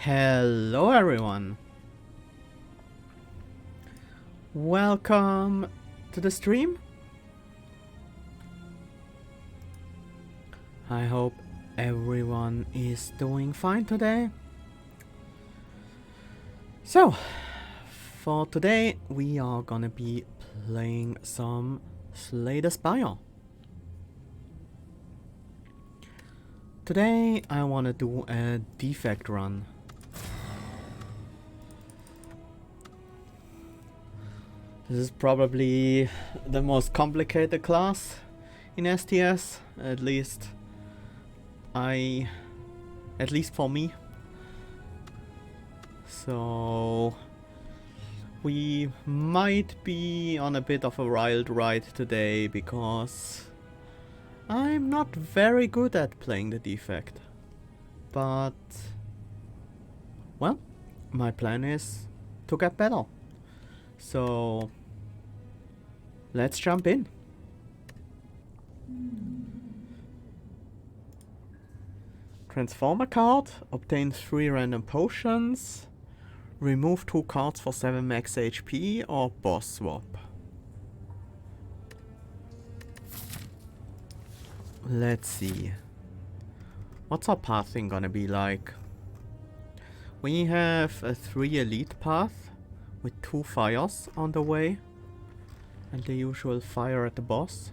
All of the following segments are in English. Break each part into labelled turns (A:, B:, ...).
A: Hello everyone! Welcome to the stream. I hope everyone is doing fine today. So, for today we are gonna be playing some Spire. Today I wanna do a Defect run. This is probably the most complicated class in STS, at least for me. So we might be on a bit of a wild ride today because I'm not very good at playing the Defect. But well, my plan is to get better. So let's jump in. Transform a card, obtain 3 random potions, remove 2 cards for 7 max HP, or boss swap. Let's see. What's our pathing gonna be like? We have a 3 elite path with 2 fires on the way and the usual fire at the boss.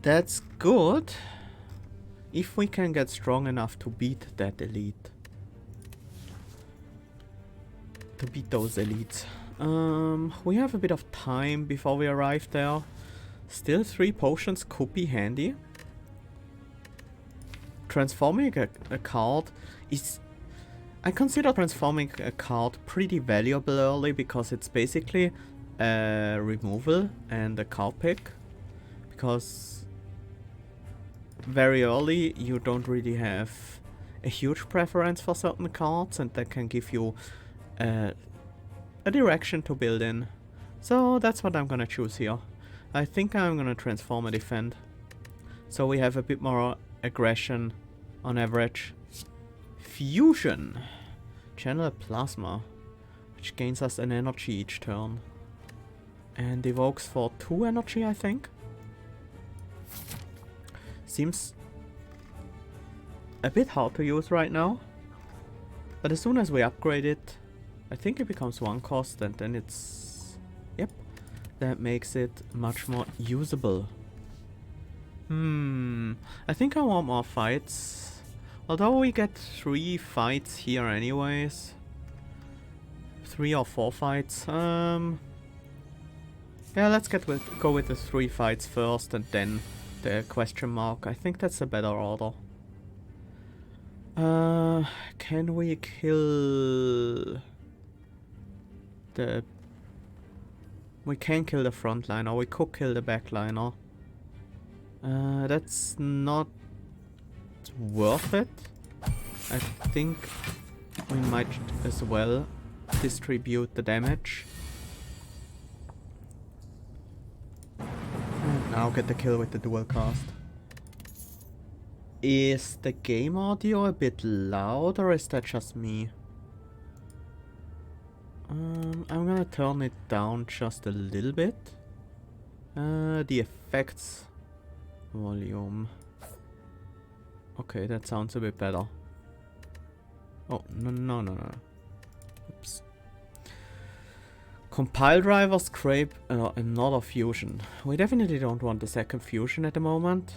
A: That's good if we can get strong enough to beat that elite. To beat those elites. We have a bit of time before we arrive there. Still 3 potions could be handy. Transforming a card is... I consider transforming a card pretty valuable early because it's basically a removal and a card pick. Because very early you don't really have a huge preference for certain cards, and that can give you a direction to build in. So that's what I'm gonna choose here. I think I'm gonna transform a defend. So we have a bit more aggression on average. Fusion. Channel a plasma, which gains us an energy each turn. And evokes for 2 energy, I think. Seems a bit hard to use right now. But as soon as we upgrade it, I think it becomes 1 cost, and then it's... Yep. That makes it much more usable. I think I want more fights. Although we get 3 fights here anyways. 3 or 4 fights. Yeah, let's go with the 3 fights first and then the question mark. I think that's a better order. Can we kill the... We can kill the frontliner, we could kill the backliner. That's not worth it. I think we might as well distribute the damage. And now get the kill with the dual cast. Is the game audio a bit loud, or is that just me? I'm gonna turn it down just a little bit. The effects volume. Okay, that sounds a bit better. Oh, no. Oops. Compile driver, scrape, another fusion. We definitely don't want the second fusion at the moment.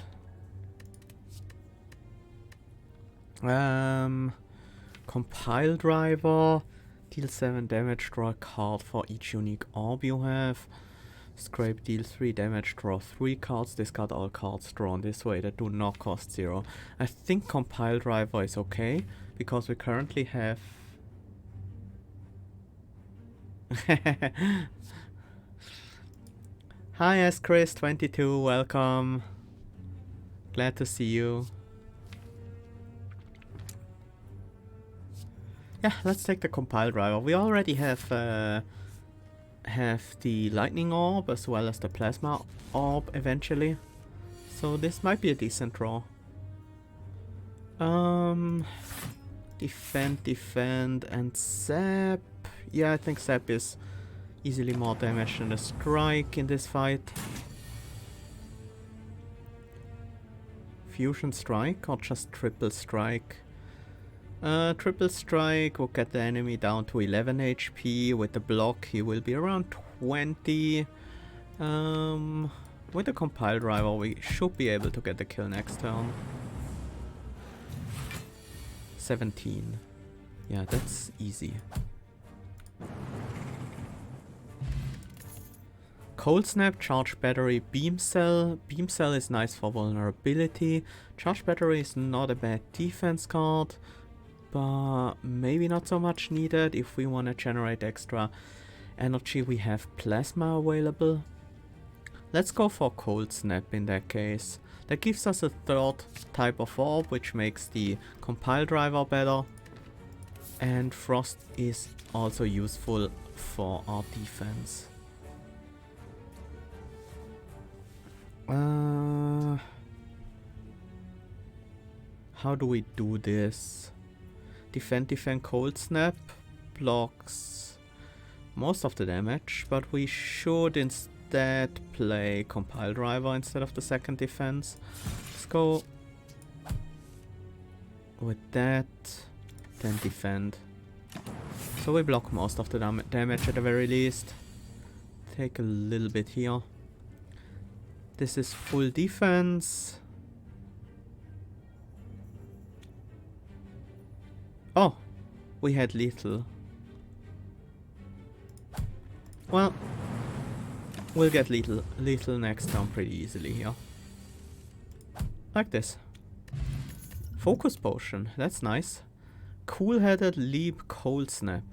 A: Compile driver, deal 7 damage, draw a card for each unique orb you have. Scrape, deal 3 damage, draw 3 cards, discard all cards drawn this way that do not cost 0. I think compile driver is okay, because we currently have... Hi SChris22, welcome. Glad to see you. Yeah, let's take the compile driver. We already have the lightning orb as well as the plasma orb eventually. So this might be a decent draw. Defend, and Zap. Yeah, I think Zap is easily more damage than the Strike in this fight. Fusion Strike or just Triple Strike? Triple Strike will get the enemy down to 11 HP. With the block he will be around 20. With the Compile Driver we should be able to get the kill next turn. 17. Yeah, that's easy. Cold Snap, Charge Battery, Beam Cell. Beam Cell is nice for vulnerability. Charge Battery is not a bad defense card, but maybe not so much needed if we want to generate extra energy. We have Plasma available. Let's go for Cold Snap in that case. That gives us a third type of orb, which makes the Compile Driver better. And Frost is also useful for our defense. How do we do this? Defend, Cold Snap blocks most of the damage, but we should instead play Compile Driver instead of the second defense. Let's go with that, then defend. So we block most of the damage at the very least. Take a little bit here. This is full defense. Oh, we had lethal. Well, we'll get lethal next turn pretty easily here. Like this. Focus Potion, that's nice. Cool-headed Leap, Cold Snap.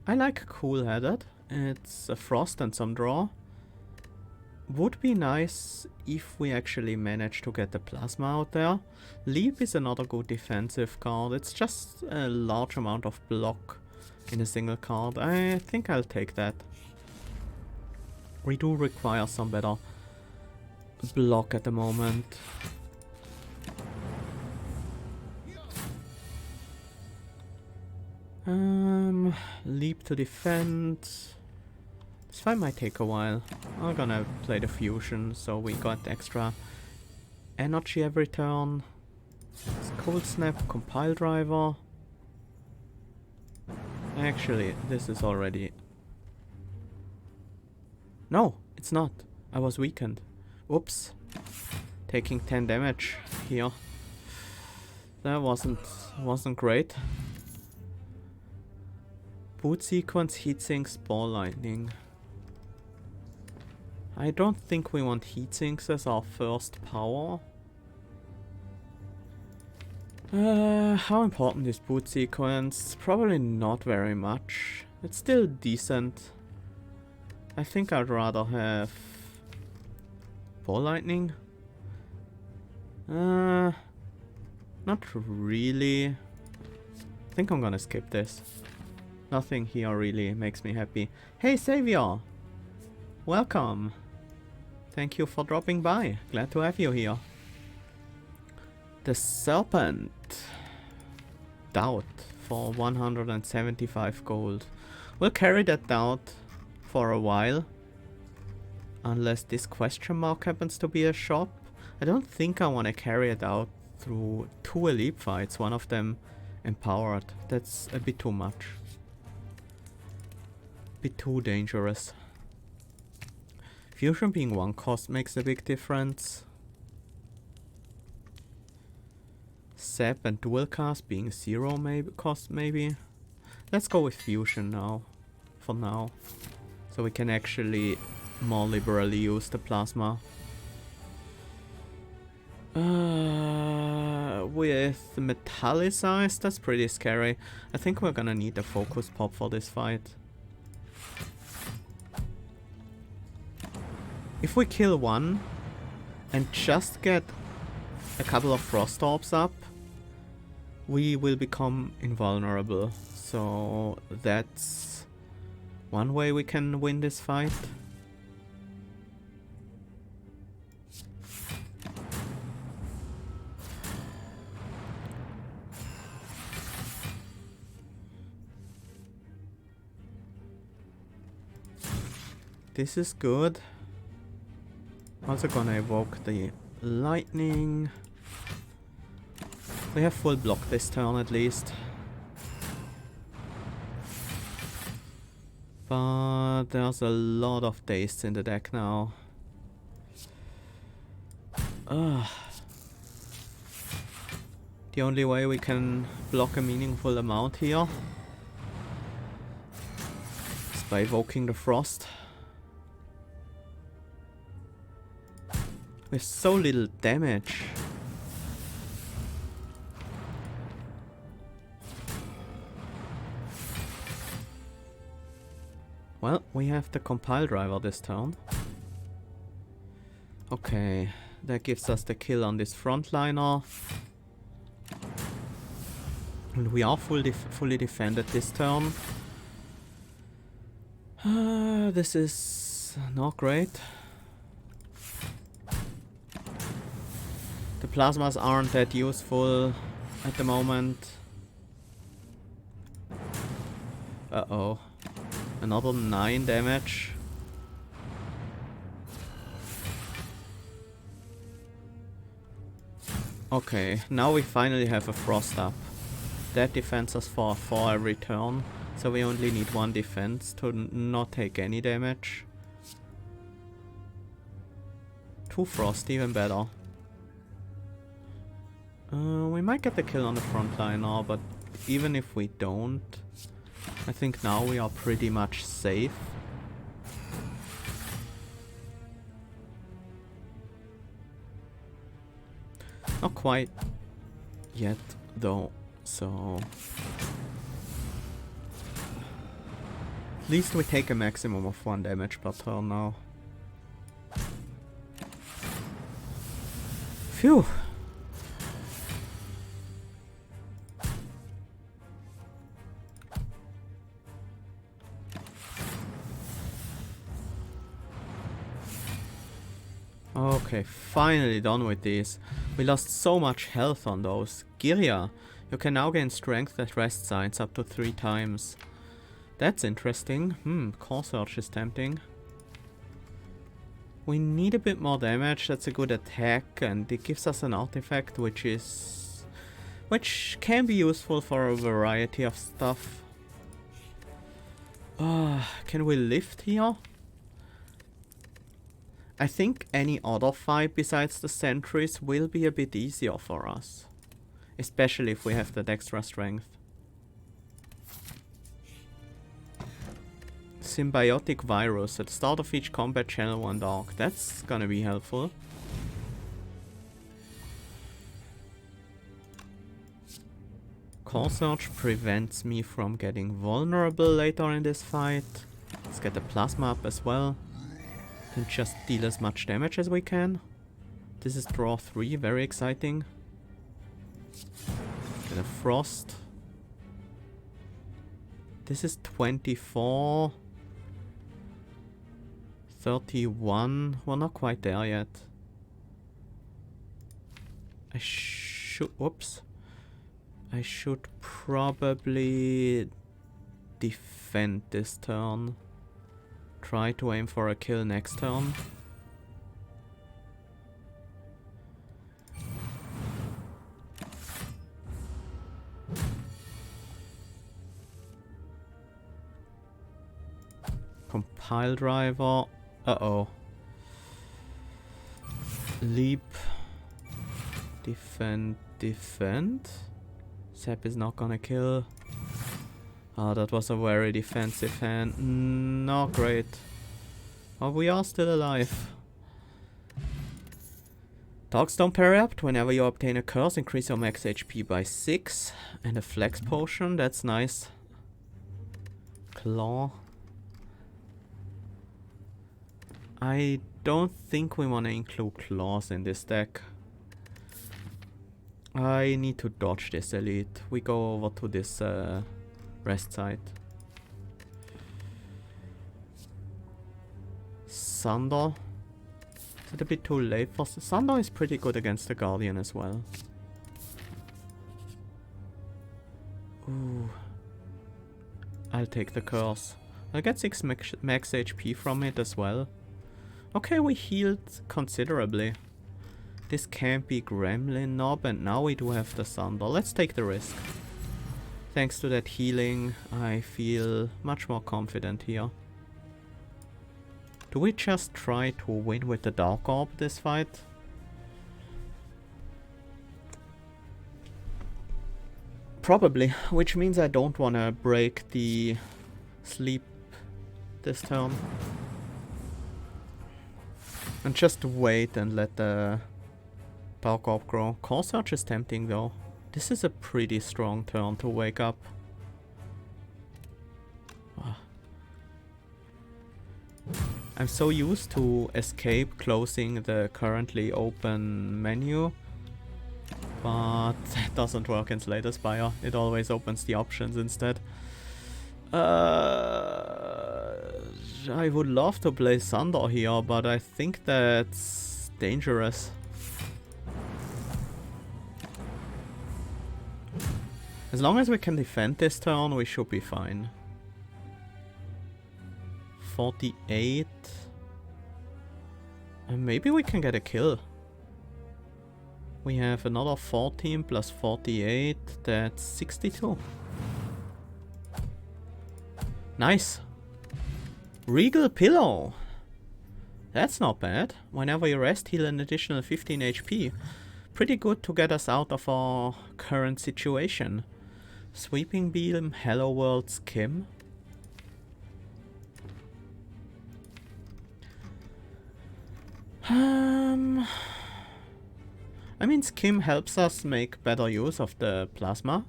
A: I like Cool-headed. It's a frost and some draw. Would be nice if we actually manage to get the Plasma out there. Leap is another good defensive card. It's just a large amount of block in a single card. I think I'll take that. We do require some better block at the moment. Leap to defend. This fight might take a while. I'm gonna play the fusion, so we got extra energy every turn. It's Cold Snap, Compile Driver. Actually, this is already... No, it's not. I was weakened. Oops. Taking 10 damage here. That wasn't great. Boot Sequence, Heatsink, Spore Lightning. I don't think we want Heatsinks as our first power. How important is Boot Sequence? Probably not very much. It's still decent. I think I'd rather have Ball Lightning. Not really. I think I'm gonna skip this. Nothing here really makes me happy. Hey Savior! Welcome! Thank you for dropping by. Glad to have you here. The Serpent. Doubt for 175 gold. We'll carry that doubt for a while. Unless this question mark happens to be a shop. I don't think I want to carry it out through 2 elite fights. One of them empowered. That's a bit too much. Bit too dangerous. Fusion being 1 cost makes a big difference. Zap and dual cast being 0 cost maybe. Let's go with fusion now. For now. So we can actually more liberally use the plasma. With Metallicized, that's pretty scary. I think we're gonna need a focus pop for this fight. If we kill one and just get a couple of frost orbs up, we will become invulnerable. So that's one way we can win this fight. This is good. Also gonna evoke the lightning. We have full block this turn at least. But there's a lot of dazed in the deck now. The only way we can block a meaningful amount here is by evoking the frost. With so little damage. Well, we have the compile driver this turn. Okay, that gives us the kill on this frontliner. And we are fully defended this turn. This is not great. The plasmas aren't that useful at the moment. Uh-oh. Another 9 damage. Okay, now we finally have a frost up. That defends us for every turn, so we only need 1 defense to not take any damage. 2 frost, even better. We might get the kill on the front line now, but even if we don't, I think now we are pretty much safe. Not quite yet though, so at least we take a maximum of 1 damage per turn now. Phew! Okay, finally done with these. We lost so much health on those. Girya, you can now gain strength at rest signs up to 3 times. That's interesting. Core Search is tempting. We need a bit more damage, that's a good attack, and it gives us an artifact which can be useful for a variety of stuff. Can we lift here? I think any other fight besides the sentries will be a bit easier for us. Especially if we have that extra strength. Symbiotic virus. At the start of each combat, channel 1 dark. That's gonna be helpful. Core Search prevents me from getting vulnerable later in this fight. Let's get the plasma up as well. And just deal as much damage as we can. This is draw 3, very exciting. Get a frost. This is 24. 31. We're not quite there yet. Whoops. I should probably defend this turn. Try to aim for a kill next turn. Compile driver. Uh-oh. Leap. Defend. Sep is not gonna kill. Oh, that was a very defensive hand. Not great. But we are still alive. Darkstone Periapt. Whenever you obtain a curse, increase your max HP by 6. And a flex potion. That's nice. Claw. I don't think we want to include claws in this deck. I need to dodge this elite. We go over to this rest site. Sunder. Is it a bit too late for... Sunder is pretty good against the Guardian as well. Ooh. I'll take the curse. I get 6 max HP from it as well. Okay, we healed considerably. This can't be Gremlin Knob, and now we do have the Thunder. Let's take the risk. Thanks to that healing, I feel much more confident here. Do we just try to win with the Dark Orb this fight? Probably, which means I don't want to break the sleep this turn. And just wait and let the Dark Orb grow. Core Search is tempting though. This is a pretty strong turn to wake up. I'm so used to escape closing the currently open menu, but that doesn't work in Slater Spire. It always opens the options instead. I would love to play Thunder here, but I think that's dangerous. As long as we can defend this turn, we should be fine. 48. And maybe we can get a kill. We have another 14 plus 48, that's 62. Nice. Regal Pillow. That's not bad. Whenever you rest, heal an additional 15 HP. Pretty good to get us out of our current situation. Sweeping Beam, Hello World, Skim. I mean, Skim helps us make better use of the plasma.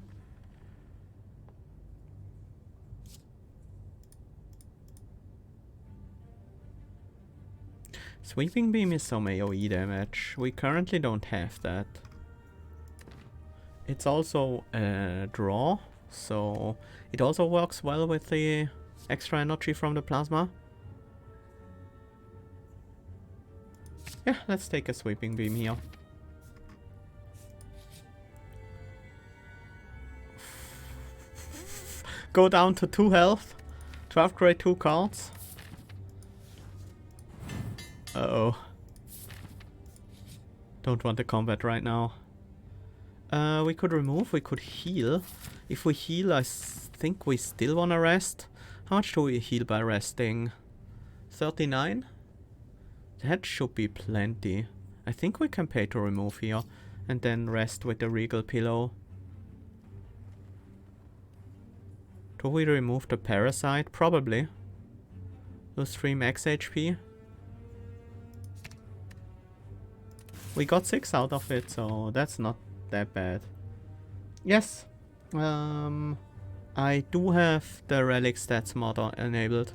A: Sweeping Beam is some AoE damage. We currently don't have that. It's also a draw, so it also works well with the extra energy from the plasma. Yeah, let's take a Sweeping Beam here. Go down to 2 health to upgrade 2 cards. Uh-oh. Don't want the combat right now. We could remove, we could heal. If we heal, I think we still want to rest. How much do we heal by resting? 39? That should be plenty. I think we can pay to remove here and then rest with the Regal Pillow. Do we remove the Parasite? Probably. Lose 3 max HP. We got 6 out of it, so that's not that bad. Yes. I do have the Relic Stats mod enabled.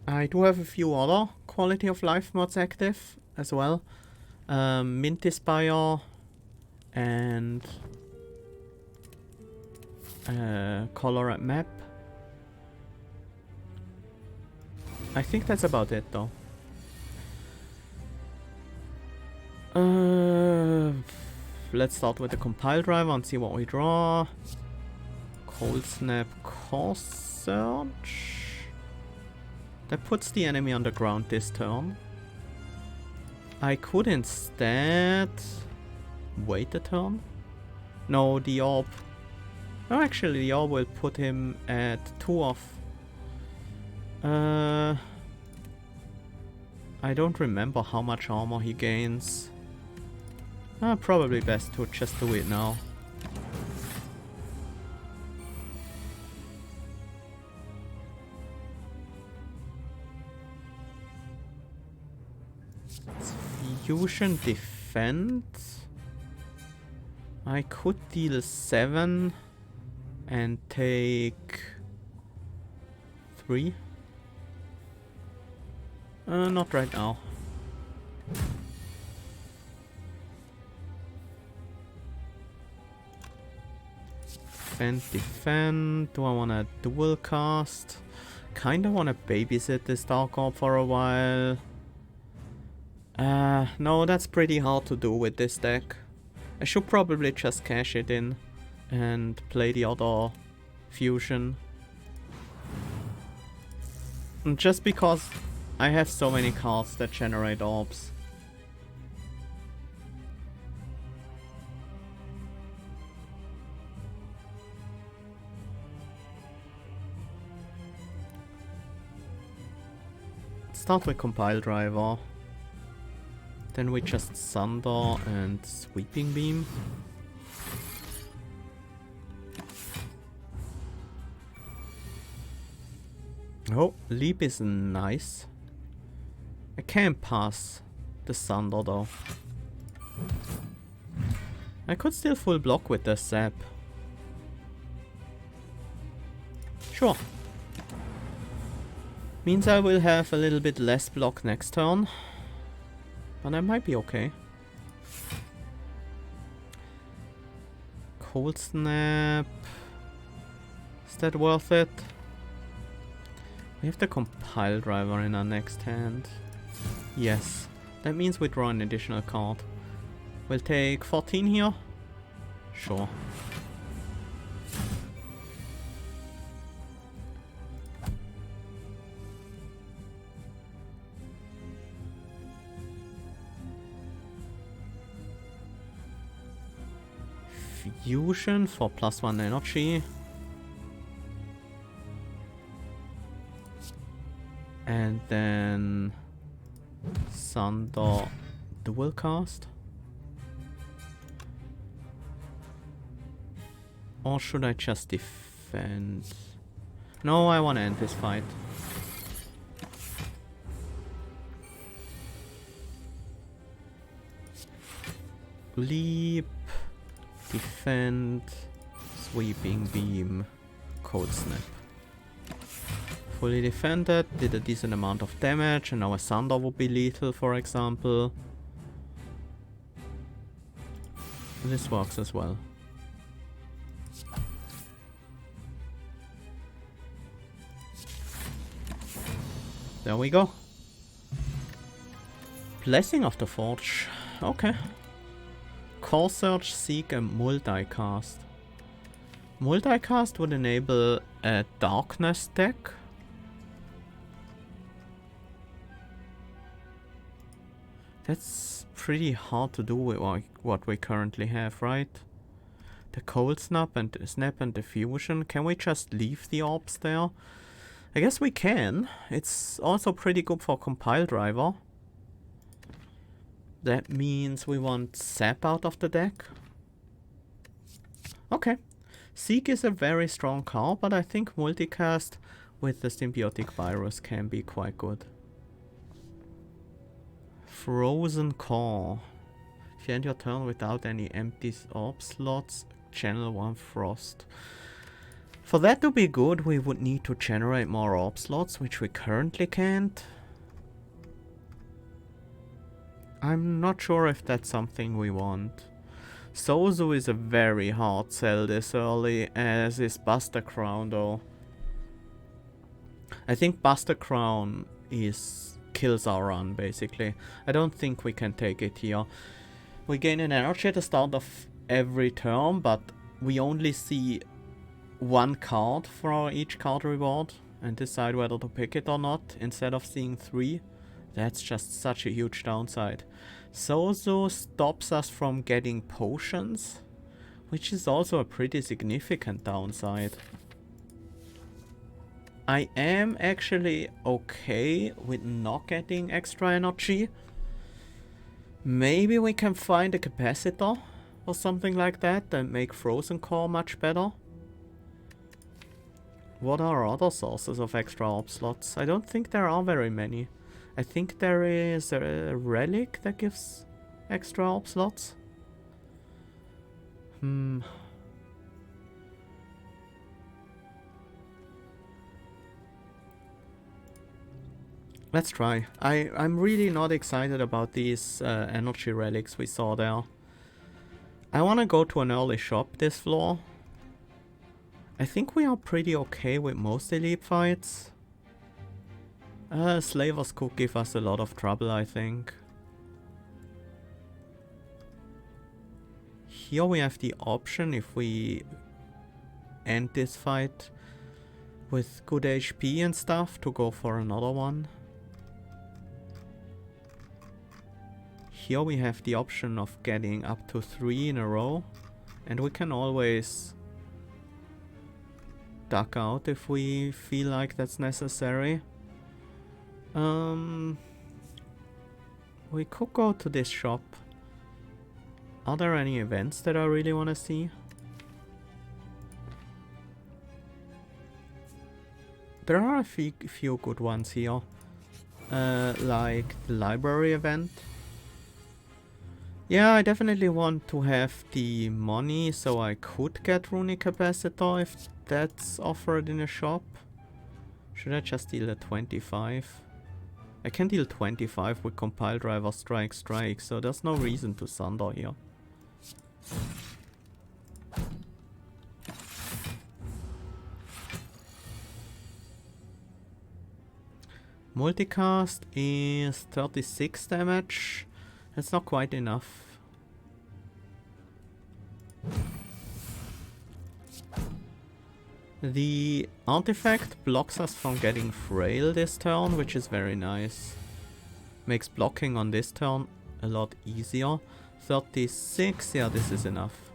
A: I do have a few other quality of life mods active as well. Minty Spire and Color at Map. I think that's about it though. Let's start with the compile driver and see what we draw. Cold Snap, Core Search. That puts the enemy on the ground this turn. I could instead wait a turn. No, the orb. No, actually, the orb will put him at 2 off. I don't remember how much armor he gains. Probably best to just do it now. Fusion Defend. I could deal 7 and take 3. Not right now. Defend. Do I want to dual cast? Kinda want to babysit this Dark Orb for a while. No, that's pretty hard to do with this deck. I should probably just cash it in and play the other fusion. And just because I have so many cards that generate orbs. Start with Compile Driver. Then we just Sunder and Sweeping Beam. Oh, Leap is nice. I can't pass the Sunder though. I could still full block with the Zap. Sure. Means I will have a little bit less block next turn. But I might be okay. Cold Snap. Is that worth it? We have the Compile Driver in our next hand. Yes. That means we draw an additional card. We'll take 14 here. Sure. Fusion for +1 energy. And then Sunder dual cast. Or should I just defend? No, I want to end this fight. Leap. Defend, Sweeping Beam, Cold Snap. Fully defended, did a decent amount of damage, and now a Sunder would be lethal, for example. This works as well. There we go. Blessing of the Forge. Okay. Core Search, Seek and Multicast. Multicast would enable a Darkness deck. That's pretty hard to do with what we currently have, right? The Cold Snap and the Fusion. Can we just leave the orbs there? I guess we can. It's also pretty good for Compile Driver. That means we want Zap out of the deck. Okay. Seek is a very strong card, but I think Multicast with the Symbiotic Virus can be quite good. Frozen Core. If you end your turn without any empty orb slots, channel 1 Frost. For that to be good, we would need to generate more orb slots, which we currently can't. I'm not sure if that's something we want. Sozu is a very hard sell this early, as is Buster Crown though. I think Buster Crown kills our run basically. I don't think we can take it here. We gain an energy at the start of every turn, but we only see one card for each card reward and decide whether to pick it or not instead of seeing 3. That's just such a huge downside. Sozo stops us from getting potions, which is also a pretty significant downside. I am actually okay with not getting extra energy. Maybe we can find a capacitor or something like that and make Frozen Core much better. What are other sources of extra orb slots? I don't think there are very many. I think there is a relic that gives extra orb slots. Let's try. I'm really not excited about these energy relics we saw there. I want to go to an early shop this floor. I think we are pretty okay with most elite fights. Slavers could give us a lot of trouble, I think. here we have the option, if we end this fight with good HP and stuff, to go for another one. Here we have the option of getting up to 3 in a row, and we can always duck out if we feel like that's necessary. We could go to this shop. Are there any events that I really want to see? There are a few good ones here. Like the library event. Yeah, I definitely want to have the money so I could get runic capacitor if that's offered in a shop. Should I just deal a 25? I can deal 25 with compile driver strike, so there's no reason to sunder here. Multicast is 36 damage. That's not quite enough. The artifact blocks us from getting frail this turn, which is very nice. Makes blocking on this turn a lot easier. 36, yeah, this is enough.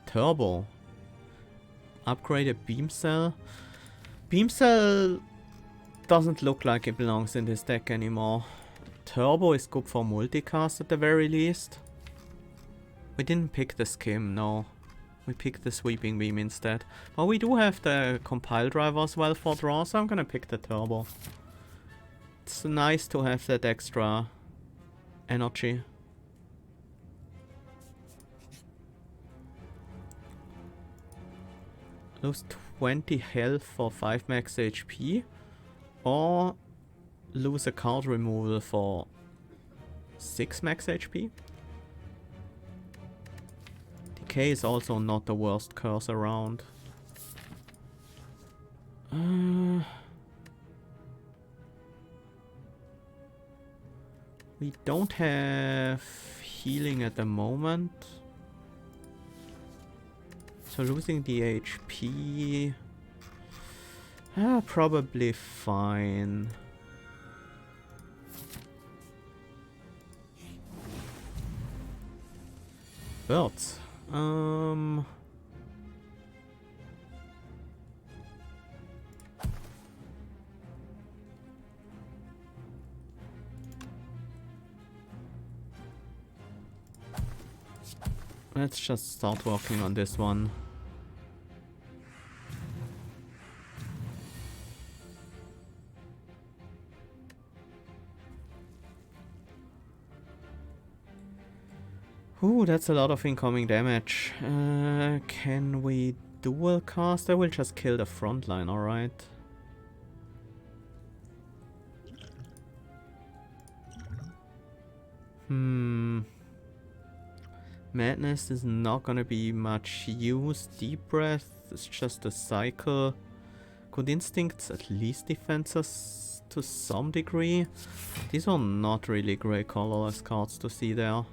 A: Turbo. Upgrade a beam cell. Beam cell doesn't look like it belongs in this deck anymore. Turbo is good for multicast at the very least. We didn't pick the skim, no. We picked the sweeping beam instead. But we do have the compile driver as well for draw, so I'm gonna pick the turbo. It's nice to have that extra energy. Lose 20 health for 5 max HP. Or lose a card removal for 6 max HP. Decay is also not the worst curse around. We don't have healing at the moment. So losing the HP... probably fine. Birds. Let's just start working on this one. Ooh, that's a lot of incoming damage. Can we dual cast? I will just kill the front line, alright. Madness is not gonna be much use. Deep Breath is just a cycle. Could Instincts at least defend us to some degree? These are not really great colorless cards to see there.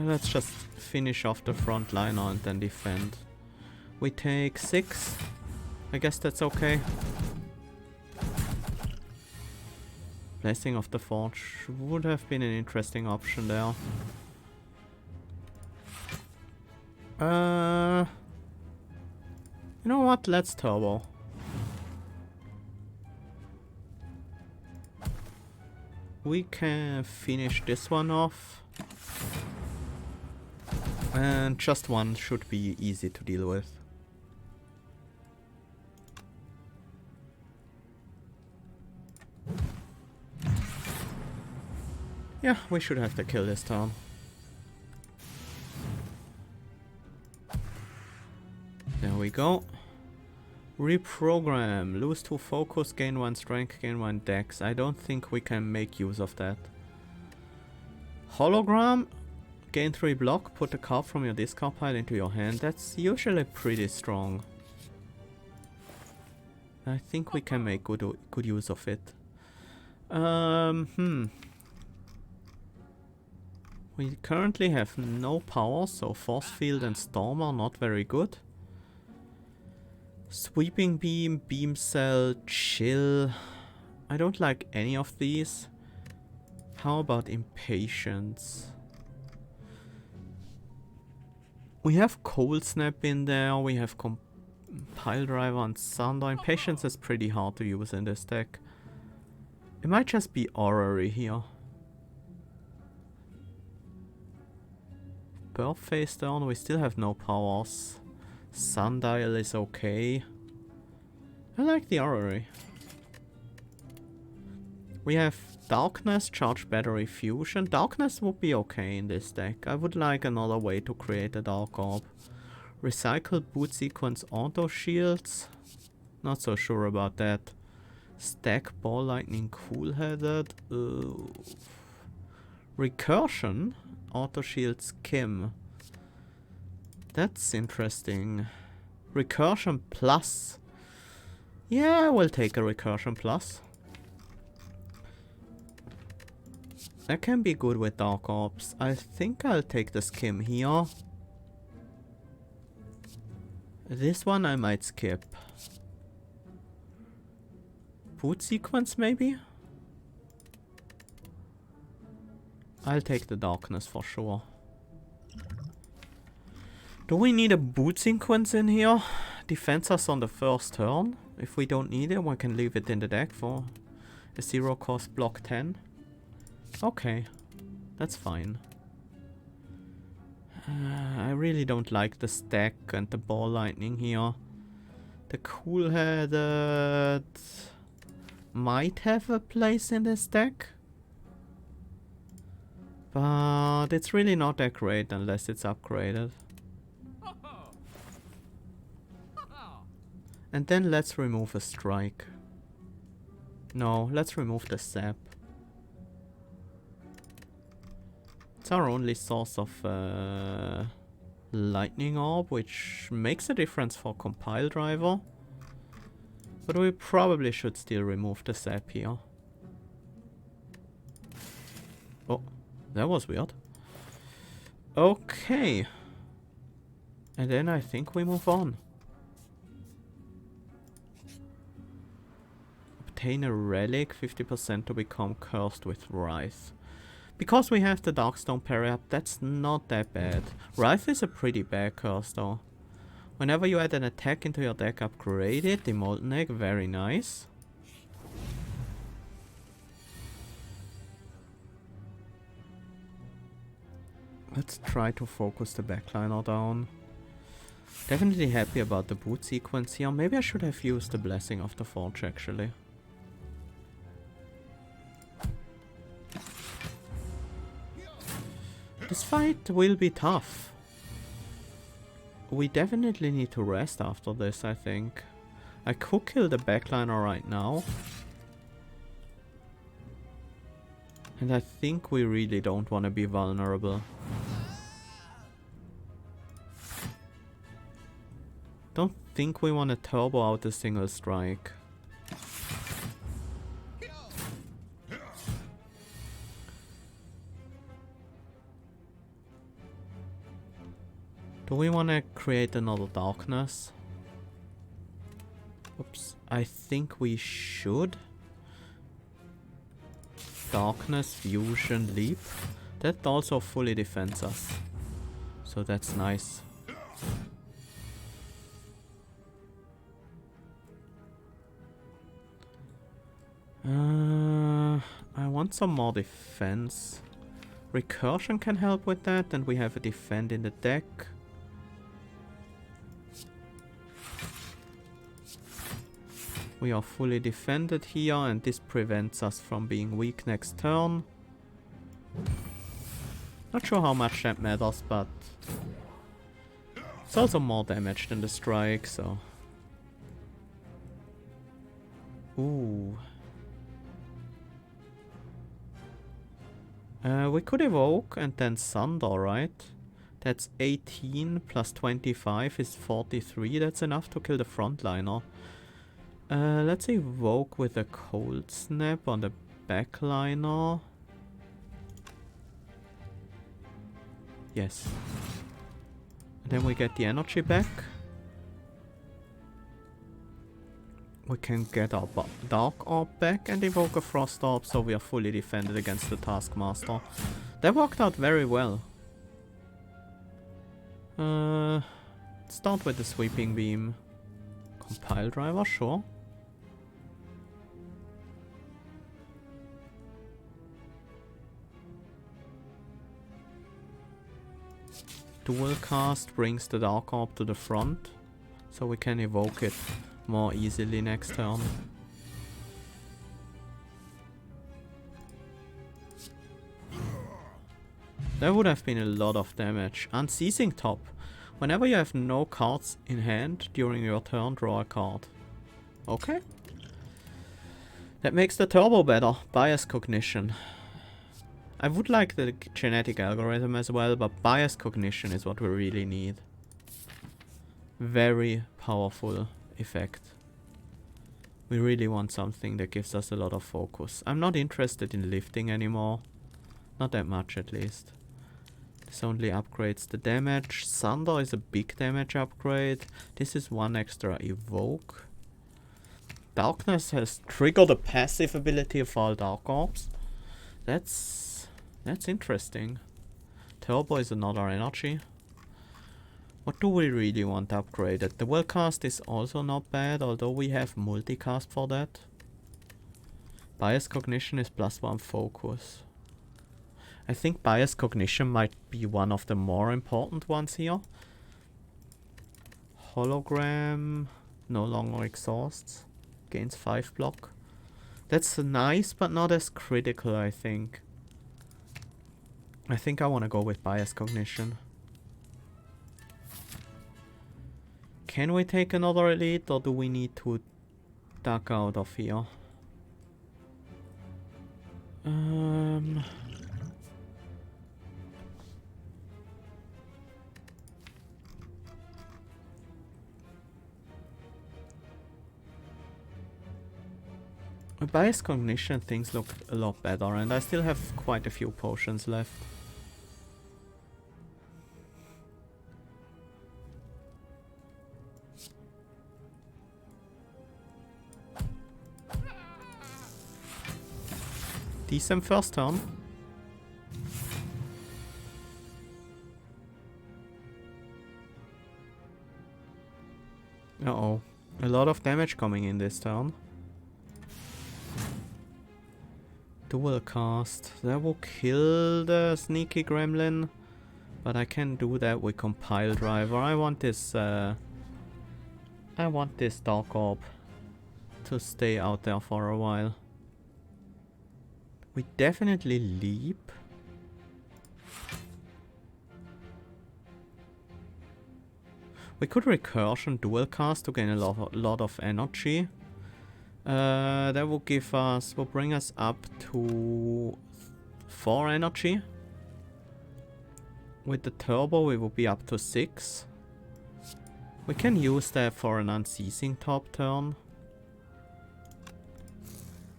A: Let's just finish off the front liner and then defend. We take 6. I guess that's okay. Blessing of the Forge would have been an interesting option there. You know what? Let's turbo. We can finish this one off. And just one should be easy to deal with. Yeah, we should have the kill this turn. There we go. Reprogram. Lose 2 focus, gain 1 strength, gain 1 dex. I don't think we can make use of that. Hologram. Gain 3 block, put a card from your discard pile into your hand. That's usually pretty strong. I think we can make good use of it. We currently have no power, so Force Field and Storm are not very good. Sweeping Beam, Beam Cell, Chill. I don't like any of these. How about Impatience? We have Cold Snap in there, we have Pile Driver and Sunder. Impatience is pretty hard to use in this deck. It might just be Orrery here. Birth face down, we still have no powers. Sundial is okay. I like the Orrery. We have Darkness, Charge Battery Fusion. Darkness would be okay in this deck. I would like another way to create a Dark Orb. Recycle Boot Sequence Auto Shields. Not so sure about that. Stack Ball Lightning Cool Headed. Recursion Auto Shields Kim. That's interesting. Recursion Plus. Yeah, we'll take a Recursion Plus. That can be good with Dark Orbs. I think I'll take the Skim here. This one I might skip. Boot Sequence maybe? I'll take the Darkness for sure. Do we need a Boot Sequence in here? Defends us on the first turn. If we don't need it, we can leave it in the deck for a 0 cost block 10. Okay, that's fine. I really don't like the stack and the ball lightning here. The cool headed might have a place in this deck, but it's really not that great unless it's upgraded. And then let's remove a strike. No, let's remove the sap. It's our only source of lightning orb, which makes a difference for Compile Driver. But we probably should still remove the sap here. Oh, that was weird. Okay. And then I think we move on. Obtain a relic, 50% to become cursed with Wraith. Because we have the Darkstone parry up, that's not that bad. Wraith is a pretty bad curse though. Whenever you add an attack into your deck, upgrade it. The Molten Egg, very nice. Let's try to focus the backliner down. Definitely happy about the boot sequence here. Maybe I should have used the Blessing of the Forge actually. This fight will be tough. We definitely need to rest after this, I think. I could kill the backliner right now. And I think we really don't want to be vulnerable. Don't think we want to turbo out a single strike. Do we want to create another darkness? Oops, I think we should. Darkness, fusion, leap. That also fully defends us. So that's nice. I want some more defense. Recursion can help with that, and we have a defend in the deck. We are fully defended here, and this prevents us from being weak next turn. Not sure how much that matters, but it's also more damage than the strike, so... Ooh. We could evoke and then Sunder, right? That's 18 plus 25 is 43. That's enough to kill the frontliner. Let's evoke with a cold snap on the backliner. Yes. And then we get the energy back. We can get our Dark Orb back and evoke a Frost Orb, so we are fully defended against the Taskmaster. That worked out very well. Start with the Sweeping Beam. Compile driver, sure. Dual cast brings the Dark Orb to the front, so we can evoke it more easily next turn. That would have been a lot of damage. Unceasing Top. Whenever you have no cards in hand during your turn, draw a card. Okay. That makes the turbo better. Bias Cognition. I would like the genetic algorithm as well, but bias cognition is what we really need. Very powerful effect. We really want something that gives us a lot of focus. I'm not interested in lifting anymore. Not that much at least. This only upgrades the damage. Thunder is a big damage upgrade. This is one extra evoke. Darkness has triggered the passive ability of all Dark Orbs. That's interesting. Turbo is another energy. What do we really want upgraded? The will cast is also not bad, although we have multicast for that. Bias Cognition is +1 focus. I think Bias Cognition might be one of the more important ones here. Hologram no longer exhausts. Gains 5 block. That's nice, but not as critical, I think. I think I want to go with Bias Cognition. Can we take another elite, or do we need to duck out of here? With Bias Cognition things look a lot better, and I still have quite a few potions left. Decent first turn. Uh-oh. A lot of damage coming in this turn. Dual cast. That will kill the sneaky gremlin. But I can do that with Compile Driver. I want this Dark Orb to stay out there for a while. We definitely leap. We could recursion dual cast to gain a lot of energy. That will bring us up to 4 energy. With the turbo we will be up to 6. We can use that for an unceasing top turn.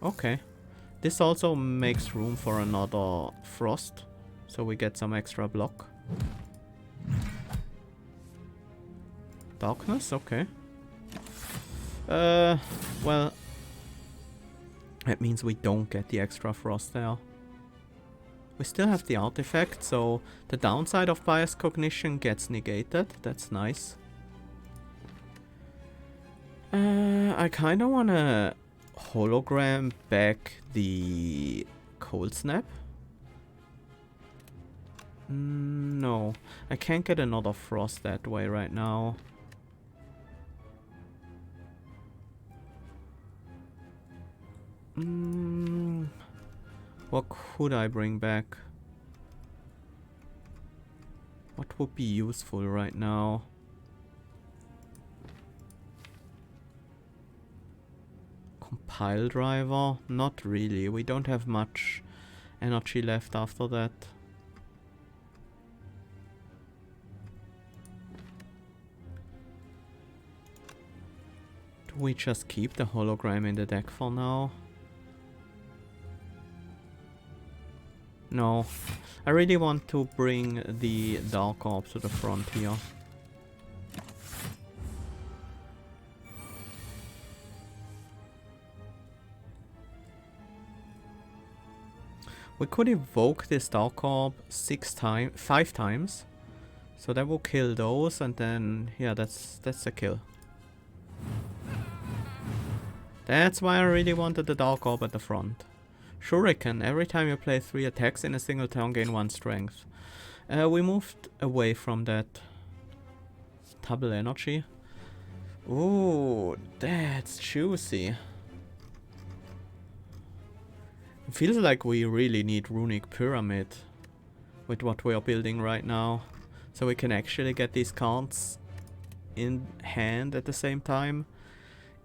A: Okay. This also makes room for another frost, so we get some extra block. Darkness, okay. Well, that means we don't get the extra frost there. We still have the artifact, so the downside of Bias Cognition gets negated. That's nice. I kinda wanna hologram back the cold snap. No, I can't get another frost that way right now. What could I bring back? What would be useful right now? Compile driver? Not really. We don't have much energy left after that. Do we just keep the hologram in the deck for now? No. I really want to bring the Dark Orb to the front here. We could evoke this Dark Orb 5 times. So that will kill those, and then yeah, that's a kill. That's why I really wanted the Dark Orb at the front. Shuriken, every time you play 3 attacks in a single turn, gain 1 strength. We moved away from that double energy. Ooh, that's juicy. It feels like we really need Runic Pyramid with what we are building right now. So we can actually get these cards in hand at the same time.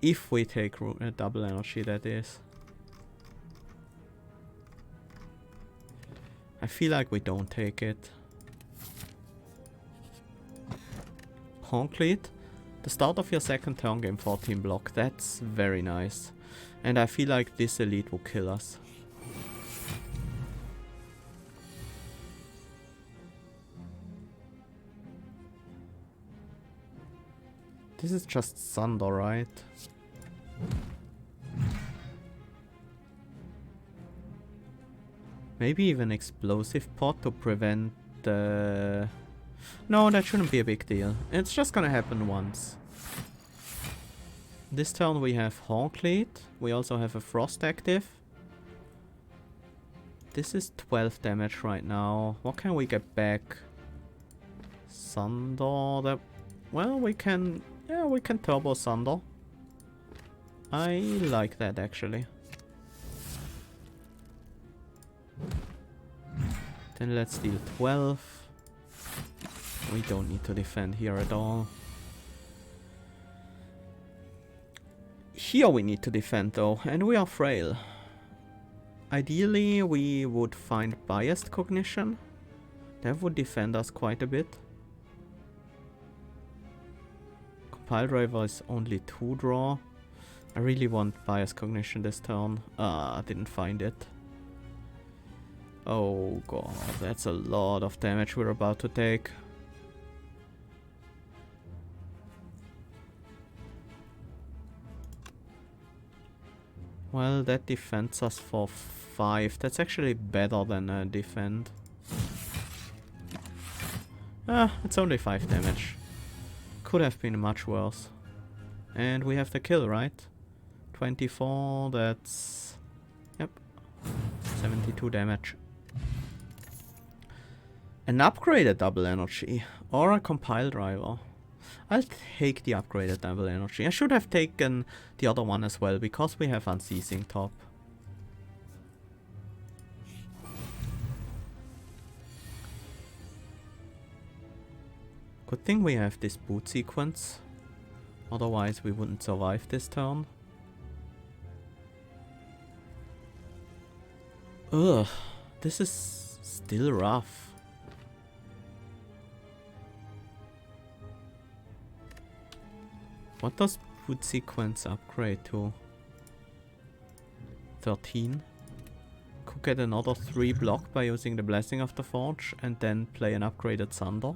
A: If we take double energy, that is. I feel like we don't take it. Concrete. The start of your second turn game 14 block. That's very nice. And I feel like this elite will kill us. This is just Thunder, right? Maybe even Explosive Pot to prevent the... No, that shouldn't be a big deal. It's just gonna happen once. This turn we have Hawklead. We also have a Frost active. This is 12 damage right now. What can we get back? Thunder. That... Well, we can... Yeah, we can Turbo Thunder. I like that, actually. Then let's deal 12. We don't need to defend here at all. Here we need to defend though, and we are frail. Ideally we would find Biased Cognition. That would defend us quite a bit. Compile Driver is only 2 draw. I really want Biased Cognition this turn. I didn't find it. Oh god, that's a lot of damage we're about to take. Well, that defends us for 5. That's actually better than a defend. It's only 5 damage. Could have been much worse. And we have the kill, right? 24, that's... Yep. 72 damage. An upgraded double energy or a compile driver. I'll take the upgraded double energy. I should have taken the other one as well because we have Unceasing top. Good thing we have this boot sequence. Otherwise we wouldn't survive this turn. Ugh, this is still rough. What does boot sequence upgrade to? 13. Could get another 3 block by using the Blessing of the Forge and then play an upgraded Thunder.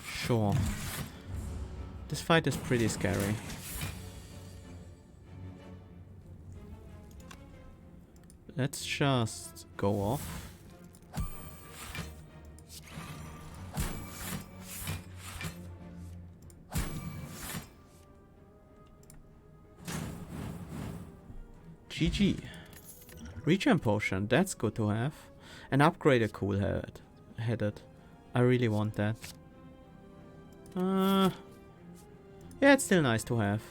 A: Sure. This fight is pretty scary. Let's just go off. GG. Regen potion, that's good to have. And upgrade a cool headed. I really want that. Yeah, it's still nice to have.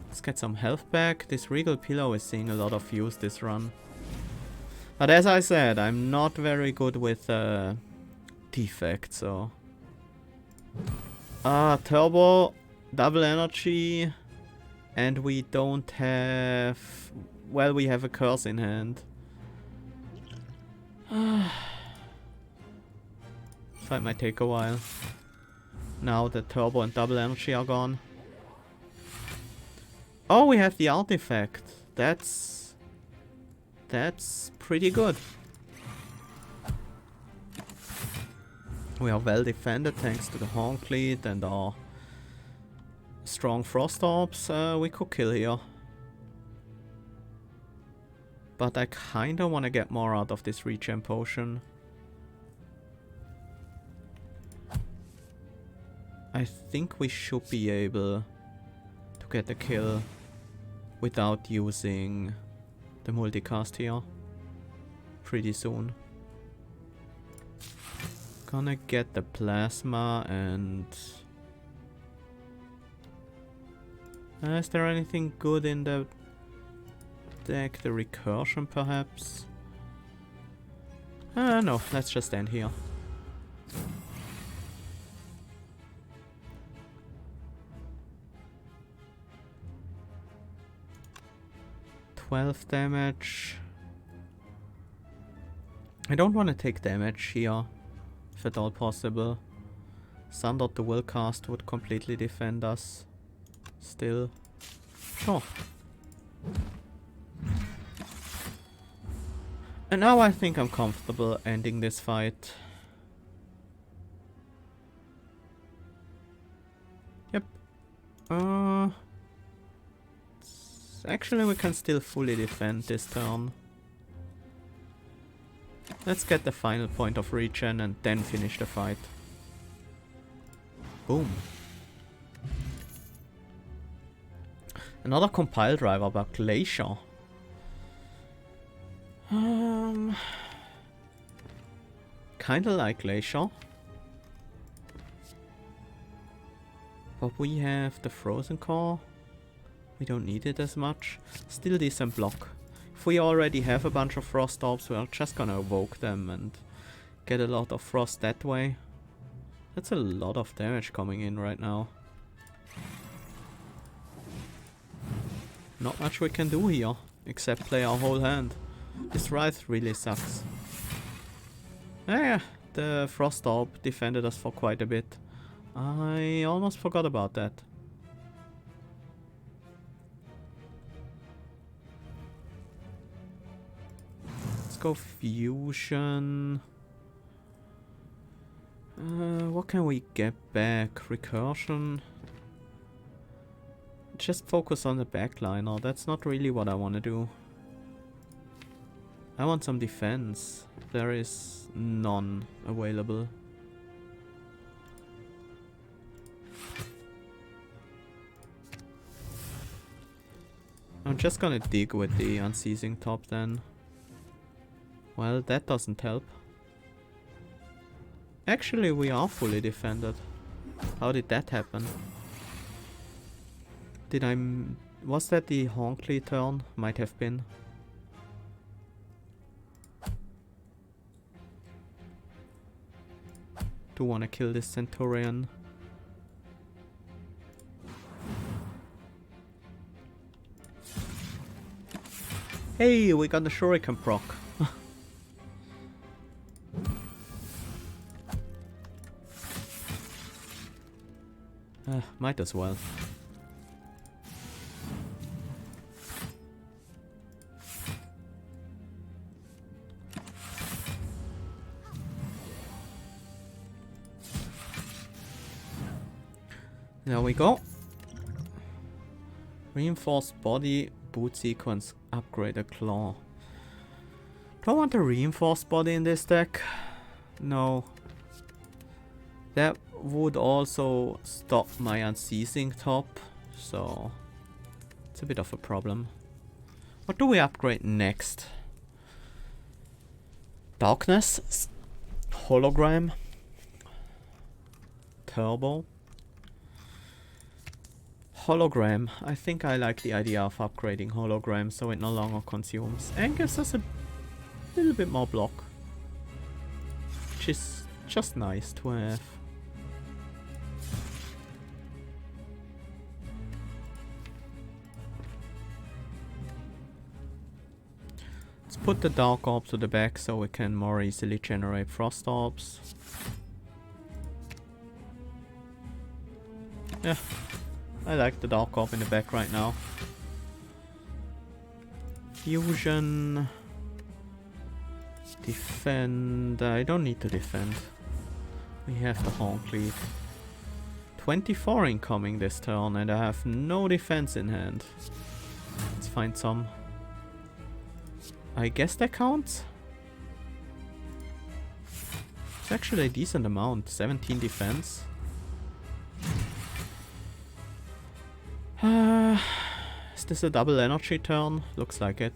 A: Let's get some health back. This Regal Pillow is seeing a lot of use this run. But as I said, I'm not very good with Defect, so... Turbo, double energy, and we don't have... well, we have a curse in hand. Fight might take a while. Now the turbo and double energy are gone. Oh, we have the artifact. That's pretty good. We are well defended thanks to the Horncleat and our strong frost orbs. We could kill here. But I kinda wanna get more out of this regen potion. I think we should be able to get the kill without using the multicast here pretty soon. Gonna get the plasma and... is there anything good in the deck? The recursion perhaps? No, let's just end here. Damage. I don't want to take damage here, if at all possible. Sunder the Willcast would completely defend us. Still. Sure. And now I think I'm comfortable ending this fight. Yep. Actually, we can still fully defend this turn. Let's get the final point of regen and then finish the fight. Boom. Another compile driver about Glacier. Kinda like Glacier. But we have the Frozen Core. We don't need it as much. Still decent block. If we already have a bunch of frost orbs, we're just gonna evoke them and get a lot of frost that way. That's a lot of damage coming in right now. Not much we can do here, except play our whole hand. This Wraith really sucks. Yeah, the frost orb defended us for quite a bit. I almost forgot about that. Go fusion. What can we get back? Recursion. Just focus on the backliner. That's not really what I want to do. I want some defense. There is none available. I'm just gonna dig with the unceasing top then. Well, that doesn't help. Actually, we are fully defended. How did that happen? Was that the Horncleat turn? Might have been. Do wanna kill this Centurion. Hey, we got the Shuriken proc. Might as well. There we go. Reinforced body, boot sequence, upgraded claw. Do I want a reinforced body in this deck? No. That would also stop my unceasing top, so it's a bit of a problem. What do we upgrade next? Darkness? Hologram? Turbo? Hologram. I think I like the idea of upgrading hologram so it no longer consumes and gives us a little bit more block, which is just nice to have. Let's put the Dark Orb to the back so we can more easily generate Frost Orbs. Yeah, I like the Dark Orb in the back right now. Fusion. Defend. I don't need to defend. We have the Horn Cleave. 24 incoming this turn and I have no defense in hand. Let's find some. I guess that counts. It's actually a decent amount. 17 defense. Is this a double energy turn? Looks like it.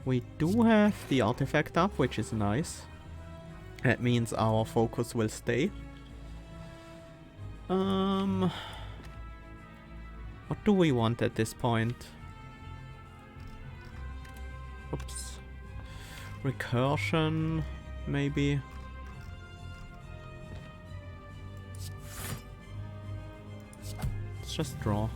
A: We do have the artifact up, which is nice. That means our focus will stay. What do we want at this point? Oops. Recursion, maybe. Let's just draw.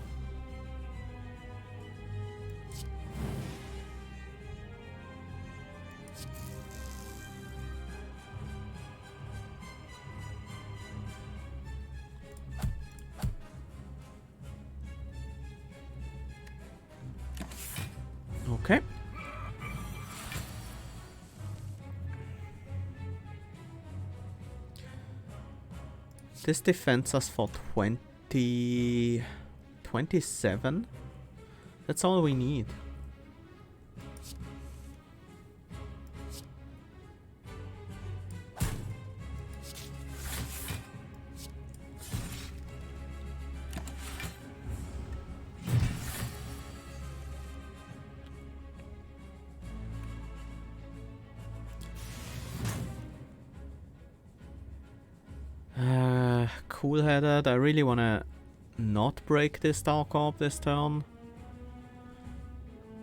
A: Okay. This defends us for 27. That's all we need. Cool-headed. I really wanna not break this Dark Orb this turn.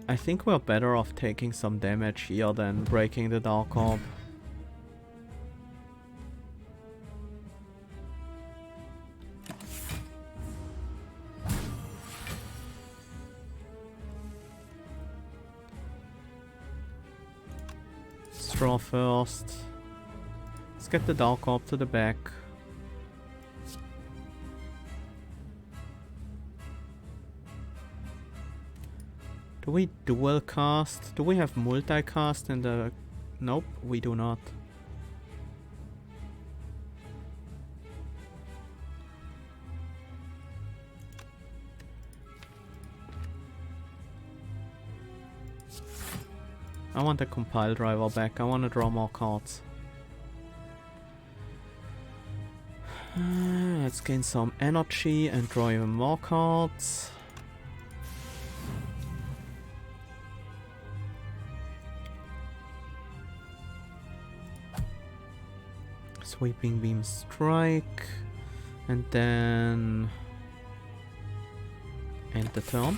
A: I think we're better off taking some damage here than breaking the Dark Orb. Let's draw first. Let's get the Dark Orb to the back. Do we dual cast? Do we have multicast in the... Nope, we do not. I want the compile driver back. I want to draw more cards. Let's gain some energy and draw even more cards. Sweeping Beam Strike, and then end the turn.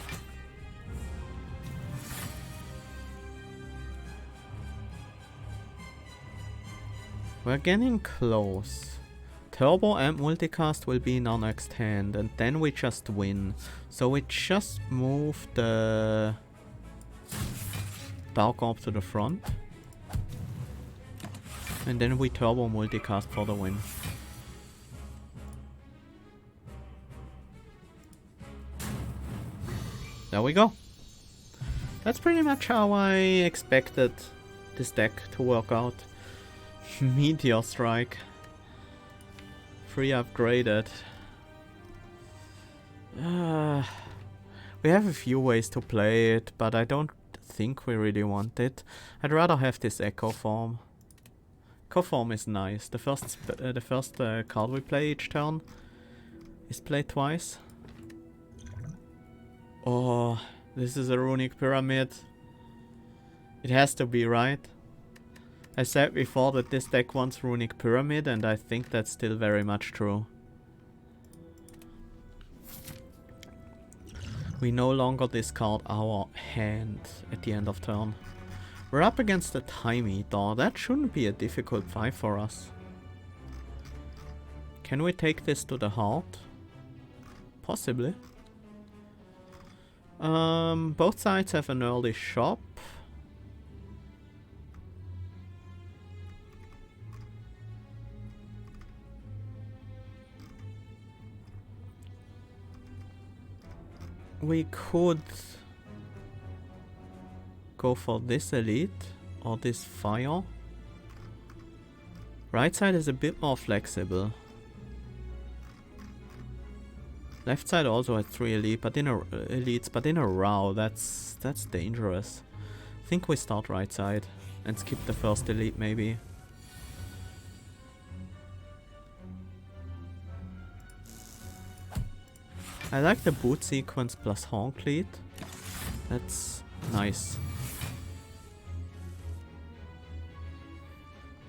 A: We're getting close. Turbo and multicast will be in our next hand, and then we just win. So we just move the Dark Orb to the front. And then we turbo multicast for the win. There we go. That's pretty much how I expected this deck to work out. Meteor Strike. Free upgraded. We have a few ways to play it, but I don't think we really want it. I'd rather have this Echo Form. Echo Form is nice. The first card we play each turn is played twice. Oh, this is a Runic Pyramid. It has to be, right? I said before that this deck wants Runic Pyramid, and I think that's still very much true. We no longer discard our hand at the end of turn. We're up against the Time Eater. That shouldn't be a difficult fight for us. Can we take this to the heart? Possibly. Both sides have an early shop. We could go for this elite or this fire. Right side is a bit more flexible. Left side also has 3 elites, but in a row, that's dangerous. I think we start right side and skip the first elite maybe. I like the boot sequence plus Horncleat. That's nice.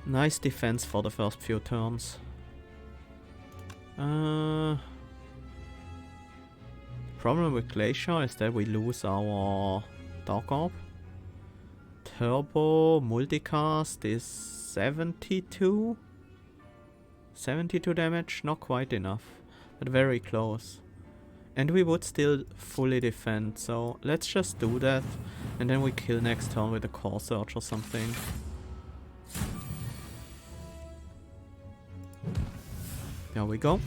A: Nice defense for the first few turns. Problem with Glacier is that we lose our Dark Orb. Turbo multicast is 72? 72 damage, not quite enough, but very close. And we would still fully defend, so let's just do that. And then we kill next turn with a Core Surge or something. There we go.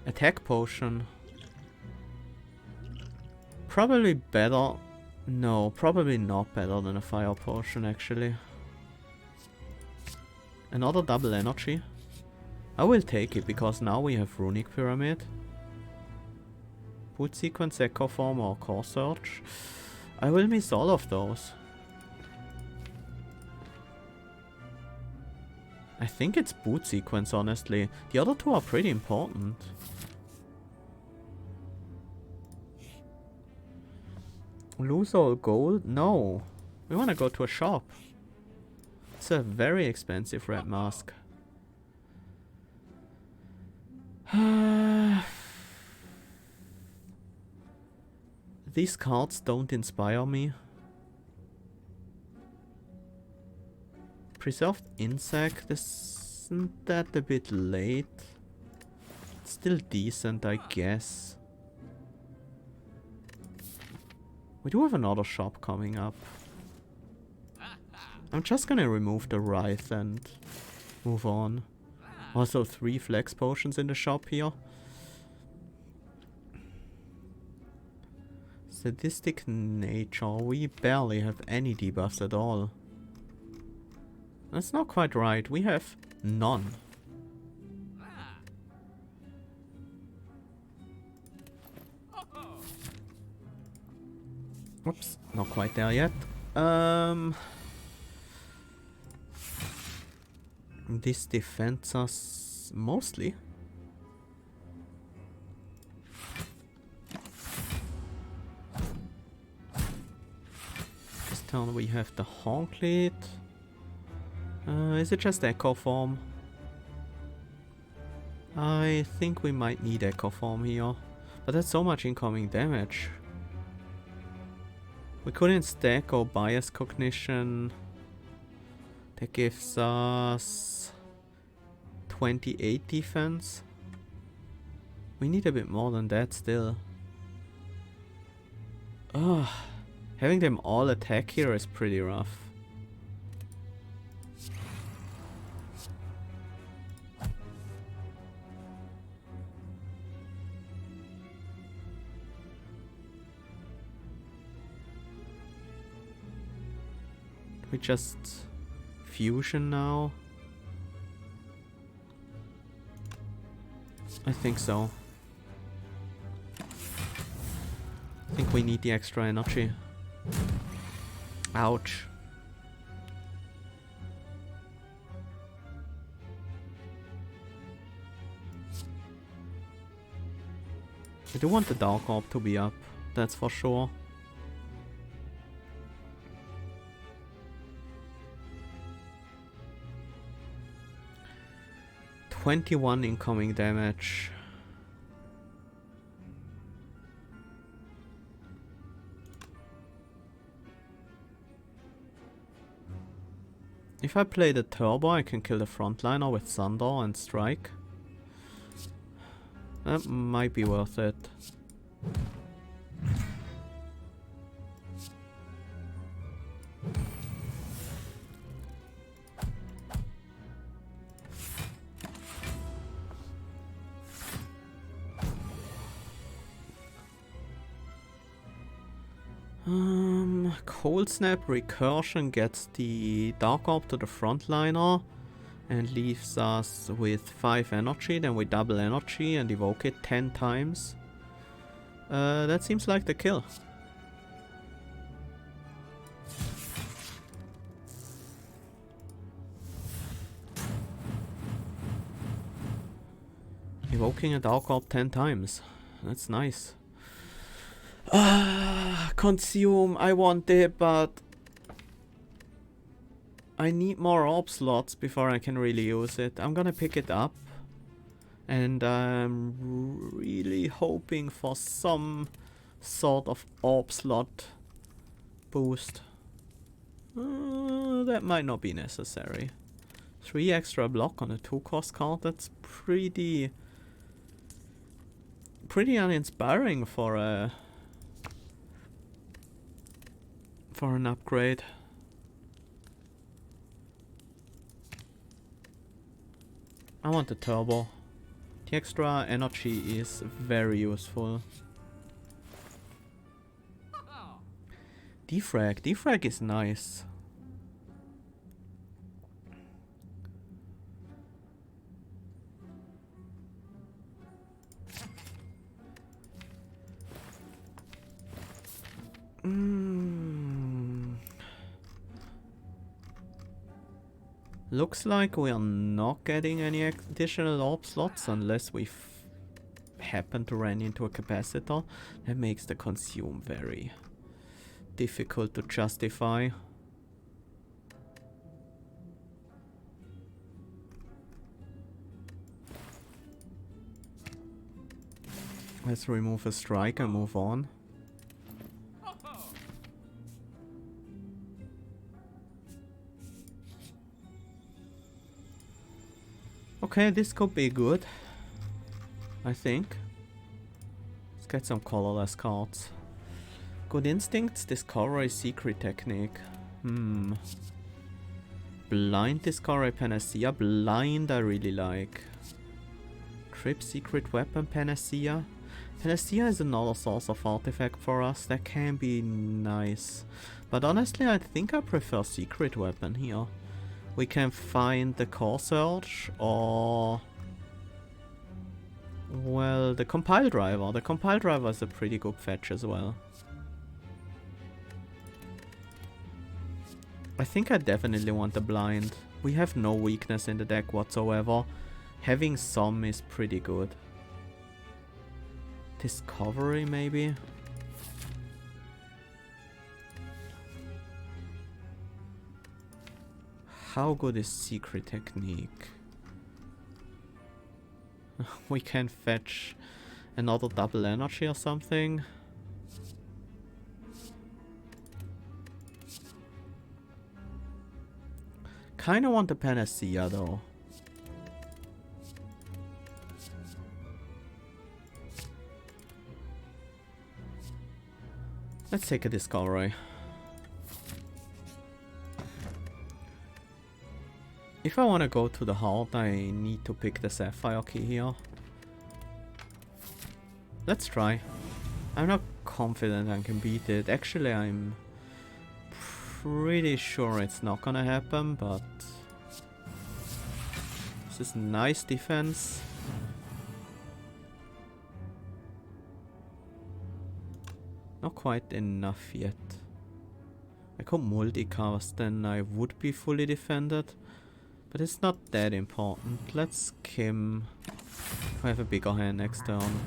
A: Attack Potion. Probably better. No, probably not better than a Fire Potion actually. Another double energy. I will take it because now we have Runic Pyramid. Boot Sequence, Echo Form or Core Surge. I will miss all of those. I think it's Boot Sequence honestly. The other two are pretty important. Lose all gold? No. We want to go to a shop. It's a very expensive red mask. These cards don't inspire me. Preserved Insect, isn't that a bit late? It's still decent, I guess. We do have another shop coming up. I'm just gonna remove the Wraith and move on. Also 3 flex potions in the shop here. Sadistic nature. We barely have any debuffs at all. That's not quite right. We have none. Oops, not quite there yet. This defends us mostly. This turn we have the Horncleat. Is it just Echo Form? I think we might need Echo Form here. But that's so much incoming damage. We couldn't stack or Bias Cognition. That gives us 28 defense. We need a bit more than that still. Ugh. Having them all attack here is pretty rough. We just fusion now? I think so. I think we need the extra energy. Ouch. I do want the Dark Orb to be up, that's for sure. $21 incoming damage. If I play the turbo, I can kill the frontliner with Thunder and Strike. That might be worth it. Cold Snap Recursion gets the Dark Orb to the frontliner and leaves us with 5 energy. Then we double energy and evoke it 10 times. That seems like the kill. Evoking a Dark Orb 10 times. That's nice. Consume, I want it, but I need more orb slots before I can really use it. I'm gonna pick it up, and I'm really hoping for some sort of orb slot boost. That might not be necessary. 3 extra block on a 2-cost card, that's pretty uninspiring for an upgrade. I want the turbo. The extra energy is very useful. Defrag. Defrag is nice. Looks like we are not getting any additional orb slots unless we happen to run into a capacitor. That makes the consume very difficult to justify. Let's remove a strike and move on. Okay, this could be good, I think. Let's get some colorless cards. Good Instincts, Discovery, Secret Technique. Blind, Discovery, Panacea. Blind I really like. Trip, Secret Weapon, Panacea. Panacea is another source of artifact for us. That can be nice. But honestly, I think I prefer Secret Weapon here. We can find the Core Surge or... well, the Compile Driver. The Compile Driver is a pretty good fetch as well. I think I definitely want the Blind. We have no weakness in the deck whatsoever. Having some is pretty good. Discovery maybe? How good is Secret Technique? We can fetch another double energy or something. Kinda want the Panacea though. Let's take a Discovery. If I want to go to the heart, I need to pick the Sapphire key here. Let's try. I'm not confident I can beat it. Actually, I'm pretty sure it's not gonna happen, but... this is nice defense. Not quite enough yet. I could multicast, then I would be fully defended. But it's not that important. Let's skim if I have a bigger hand next turn.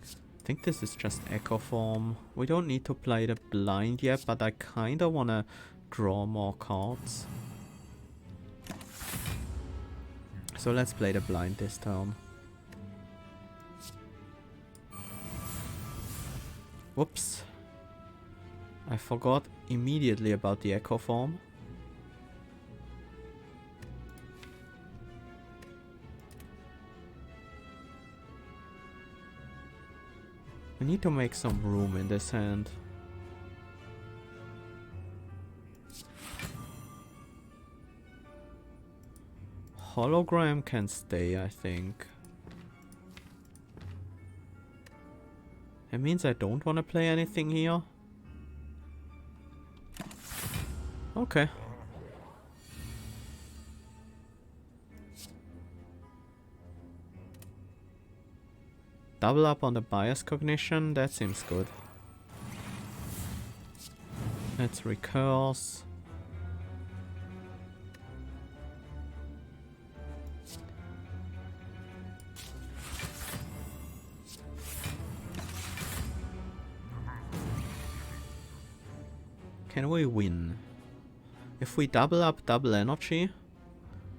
A: I think this is just Echo Form. We don't need to play the Blind yet, but I kinda wanna draw more cards. So let's play the Blind this turn. Whoops. I forgot immediately about the Echo Form. We need to make some room in this hand. Hologram can stay, I think. It means I don't want to play anything here. Okay. Double up on the bias cognition, that seems good. Let's recurse. Can we win? If we double up double energy,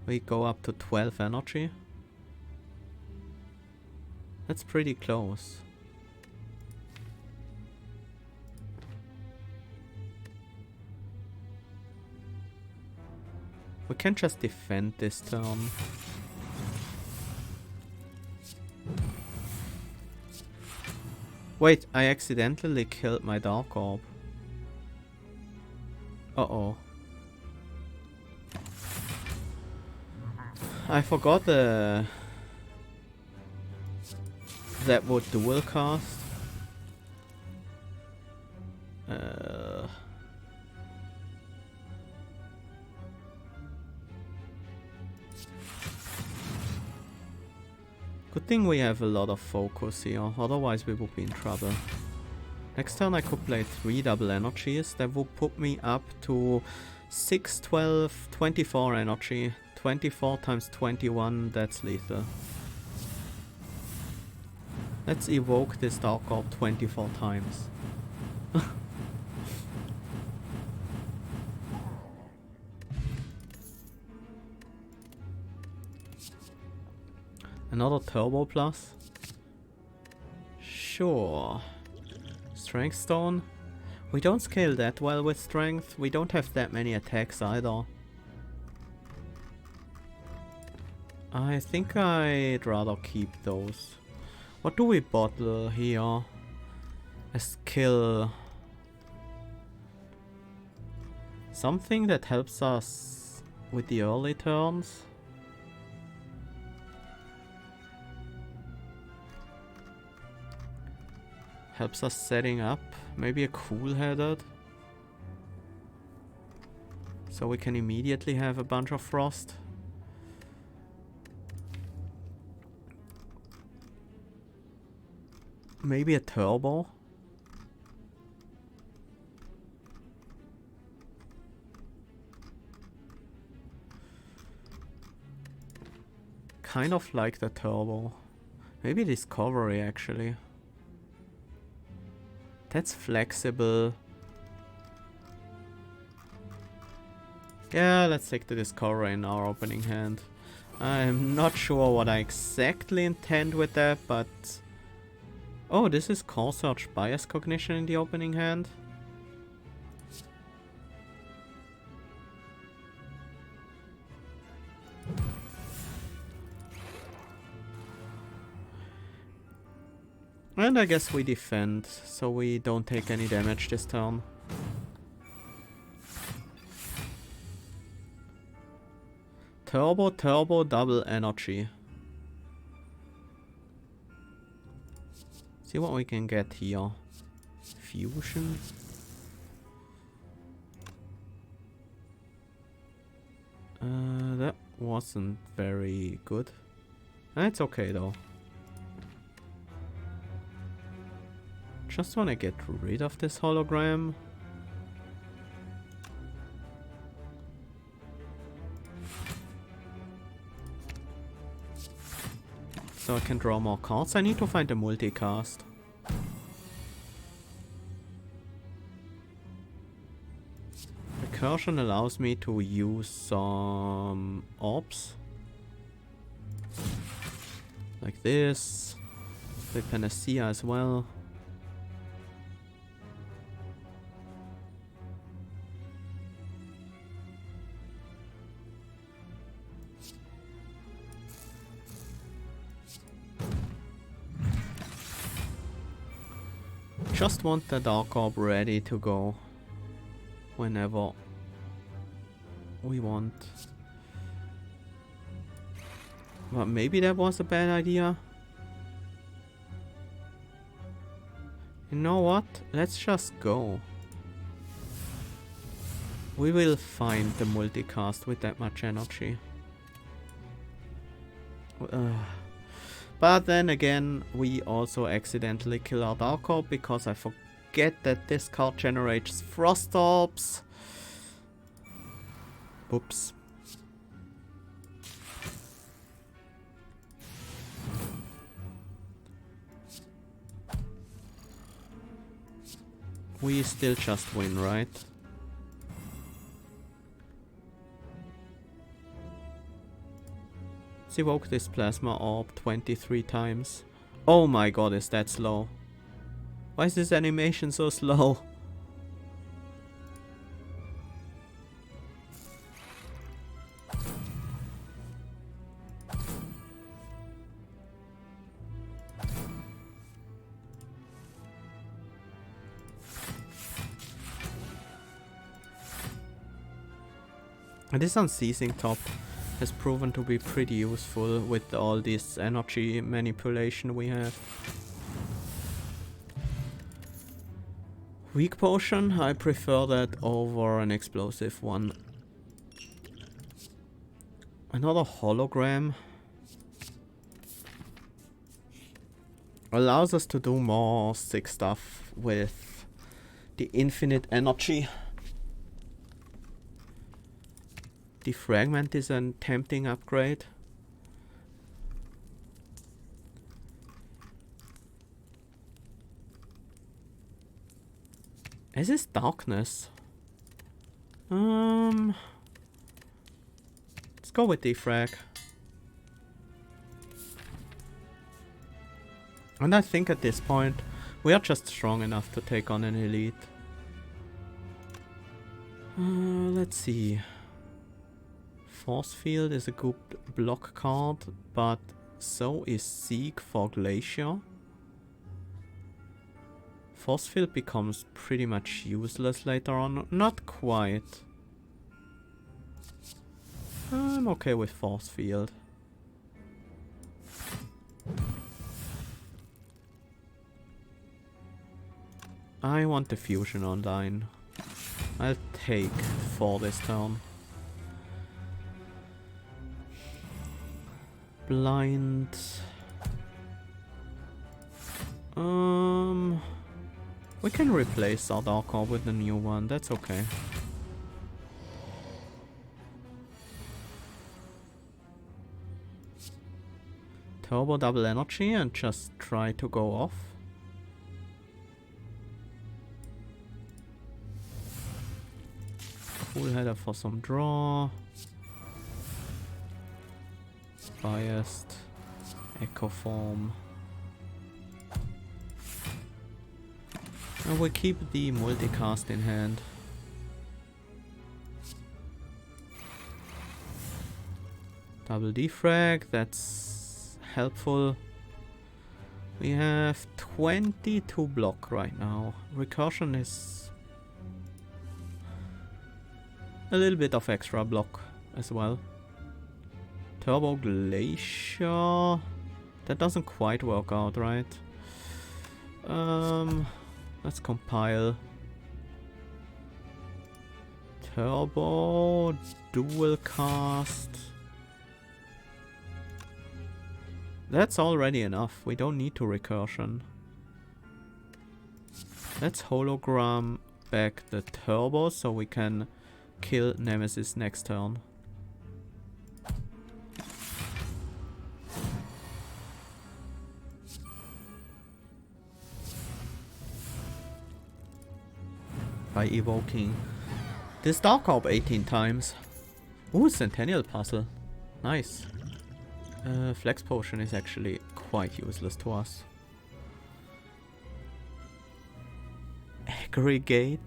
A: we go up to 12 energy. That's pretty close. We can just defend this turn. Wait, I accidentally killed my Dark Orb. Uh-oh. I forgot that would dual cast. Good thing we have a lot of focus here, otherwise we would be in trouble. Next turn I could play 3 double energies, that would put me up to 6, 12, 24 energy. 24 times 21, that's lethal. Let's evoke this Dark Orb 24 times. Another Turbo Plus? Sure. Strength Stone? We don't scale that well with Strength. We don't have that many attacks either. I think I'd rather keep those. What do we bottle here? A skill. Something that helps us with the early turns. Helps us setting up. Maybe a cool-headed. So we can immediately have a bunch of frost. Maybe a turbo. Kind of like the turbo. Maybe discovery actually. That's flexible. Yeah, let's take the discovery in our opening hand. I'm not sure what I exactly intend with that, but... Oh, this is Core Search Bias Cognition in the opening hand. And I guess we defend, so we don't take any damage this turn. Turbo, turbo, double energy. See what we can get here. Fusion. That wasn't very good. It's okay though. Just wanna get rid of this hologram. So I can draw more cards. I need to find a multicast. Recursion allows me to use some orbs. Like this. The Panacea as well. just want the Dark Orb ready to go whenever we want. But maybe that was a bad idea. You know what? Let's just go. We will find the multicast with that much energy. But then again, we also accidentally kill our Dark Orb because I forget that this card generates Frost Orbs. Oops. We still just win, right? Let's evoke this Plasma Orb 23 times. Oh my god, is that slow? Why is this animation so slow? And this Unceasing Top has proven to be pretty useful with all this energy manipulation we have. Weak Potion, I prefer that over an explosive one. Another hologram allows us to do more sick stuff with the infinite energy. Defragment is a tempting upgrade. Is this darkness? Let's go with defrag. And I think at this point we are just strong enough to take on an elite. Let's see. Force Field is a good block card, but so is Seek for Glacier. Force Field becomes pretty much useless later on. Not quite. I'm okay with Force Field. I want the Fusion online. I'll take 4 this turn. Blind. We can replace our Dark Orb with a new one, that's okay. Turbo double energy and just try to go off. Full header for some draw. Biased. Echo Form. And we keep the multicast in hand. Double defrag, that's helpful. We have 22 block right now. Recursion is a little bit of extra block as well. Turbo Glacier. That doesn't quite work out, right? Let's compile. Turbo dual cast. That's already enough. We don't need to recursion. Let's hologram back the turbo so we can kill Nemesis next turn. By evoking this Dark Orb 18 times. Ooh, Centennial Puzzle. Nice. Flex Potion is actually quite useless to us. Aggregate.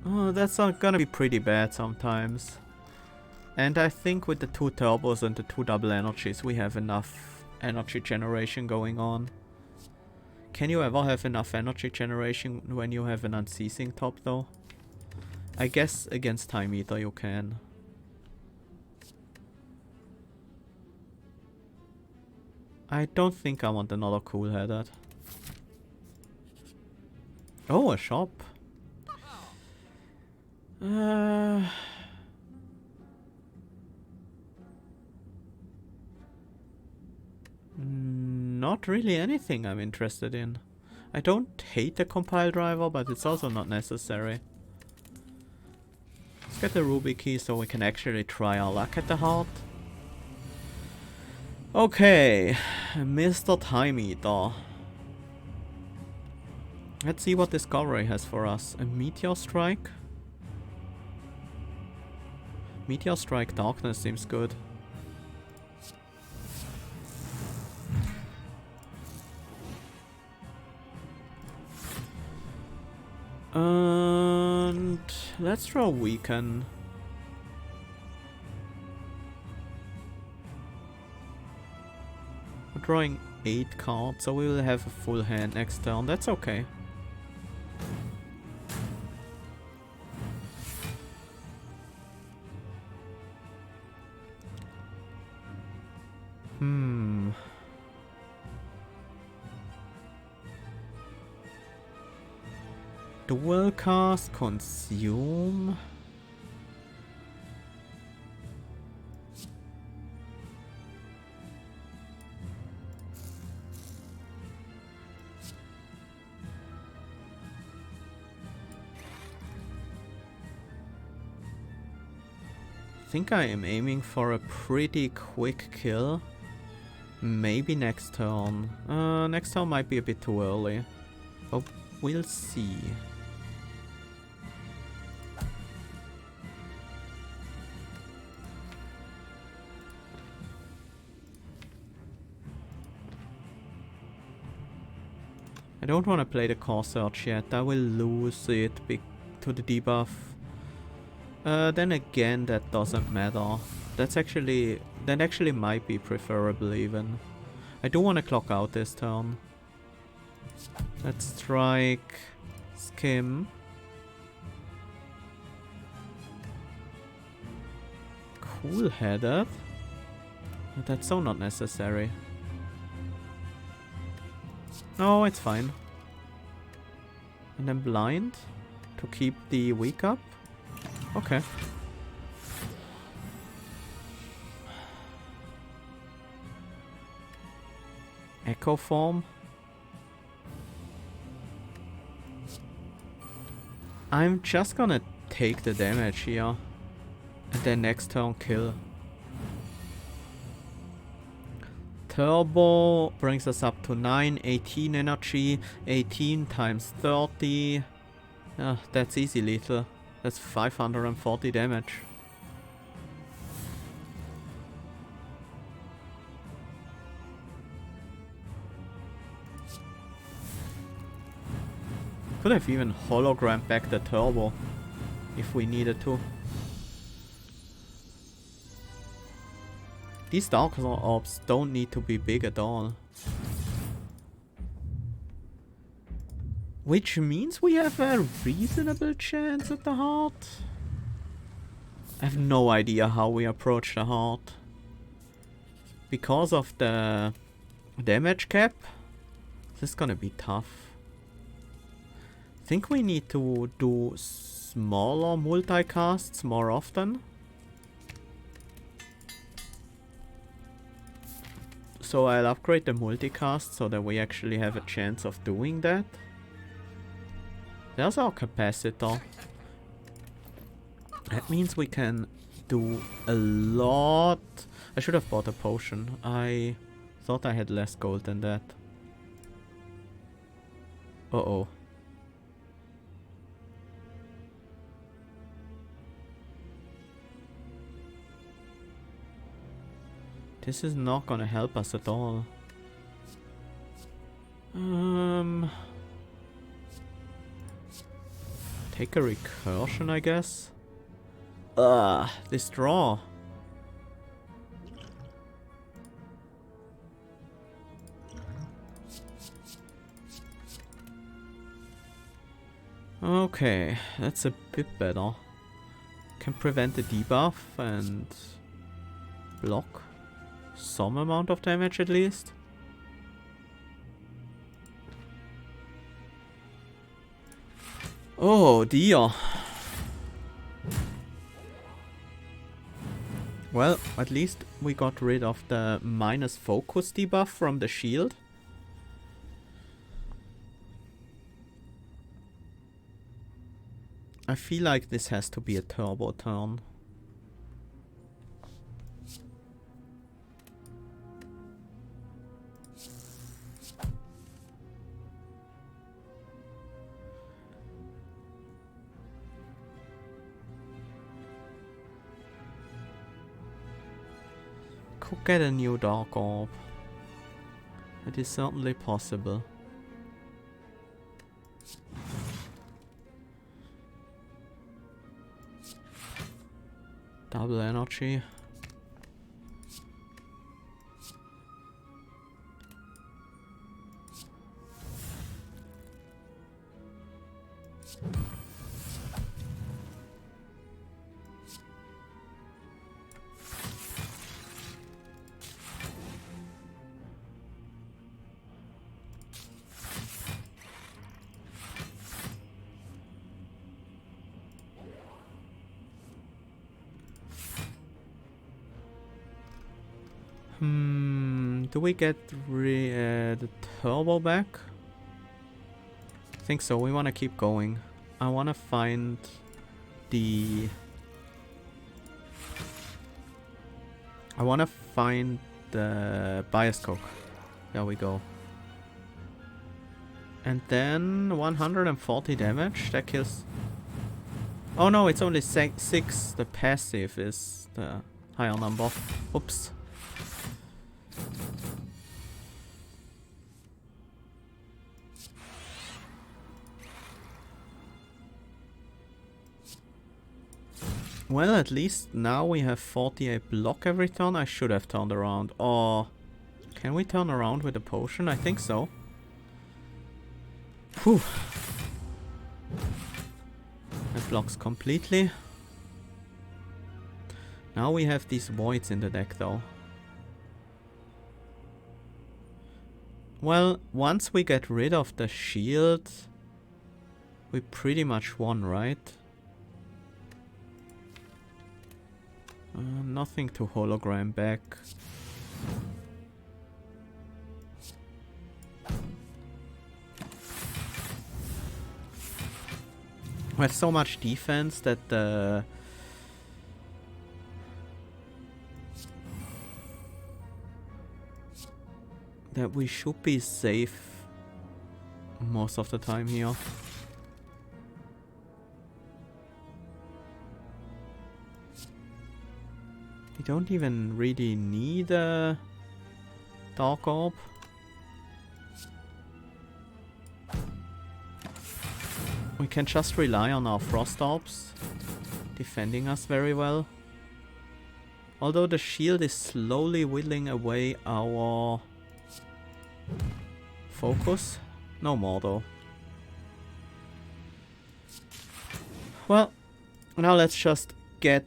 A: Oh, that's gonna be pretty bad sometimes. And I think with the 2 turbos and the 2 double energies we have enough energy generation going on. Can you ever have enough energy generation when you have an unceasing top though? I guess against Time Eater you can. I don't think I want another cool-headed. Oh, a shop. Not really anything I'm interested in. I don't hate the compile driver, but it's also not necessary. Let's get the ruby key so we can actually try our luck at the heart. Okay, Mr. Time Eater. Let's see what Discovery has for us. A Meteor Strike? Meteor Strike Darkness seems good. And let's draw Weaken. We're drawing 8 cards, so we will have a full hand next turn. That's okay. Dual cast, consume. I think I am aiming for a pretty quick kill. Maybe next turn. Next turn might be a bit too early. But we'll see. I don't want to play the core search yet. I will lose it to the debuff. Then again, that doesn't matter. That actually might be preferable even. I do want to clock out this turn. Let's strike Skim. Cool-headed. That's so not necessary. No, it's fine. And then blind to keep the weak up. Okay. Echo form. I'm just gonna take the damage here. And then next turn kill. Turbo brings us up to 9, 18 energy, 18 times 30. That's easy lethal. That's 540 damage. Could have even hologrammed back the turbo if we needed to. These Dark Orbs don't need to be big at all. Which means we have a reasonable chance at the heart. I have no idea how we approach the heart. Because of the damage cap, this is gonna be tough. I think we need to do smaller multicasts more often. So I'll upgrade the multicast so that we actually have a chance of doing that. There's our capacitor. That means we can do a lot. I should have bought a potion. I thought I had less gold than that. Uh-oh. This is not gonna help us at all. Take a recursion, I guess. This draw. Okay, that's a bit better. Can prevent the debuff and block some amount of damage at least. Oh dear. Well, at least we got rid of the minus focus debuff from the shield. I feel like this has to be a turbo turn. Could get a new Dark Orb. It is certainly possible. Double energy. Do we get the turbo back? I think so. We want to keep going. I want to find the... I want to find the bias cook. There we go. And then 140 damage. That kills... Oh no, it's only 6. The passive is the higher number. Oops. Well, at least now we have 48 block every turn. I should have turned around. Or can we turn around with a potion? I think so. Whew. That blocks completely. Now we have these voids in the deck though. Well, once we get rid of the shield, we pretty much won, right? Nothing to hologram back. We have so much defense that that we should be safe most of the time here. We don't even really need a Dark Orb. We can just rely on our Frost Orbs defending us very well. Although the shield is slowly whittling away our focus. No more though. Well, now let's just get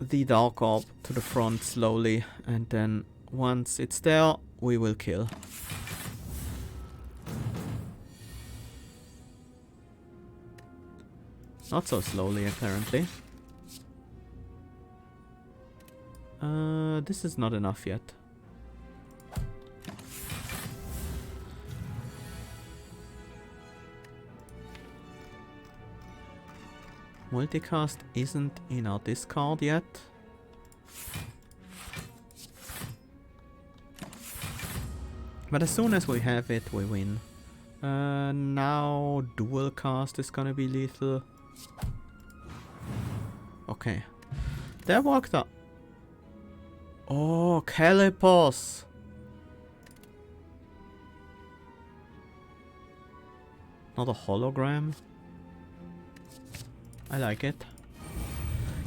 A: the Dark Orb to the front slowly, and then once it's there, we will kill. Not so slowly, apparently. This is not enough yet. Multicast isn't in our discard yet. But as soon as we have it, we win. Now dual cast is gonna be lethal. Okay. That worked out. Oh, Calipos! Not a hologram. I like it.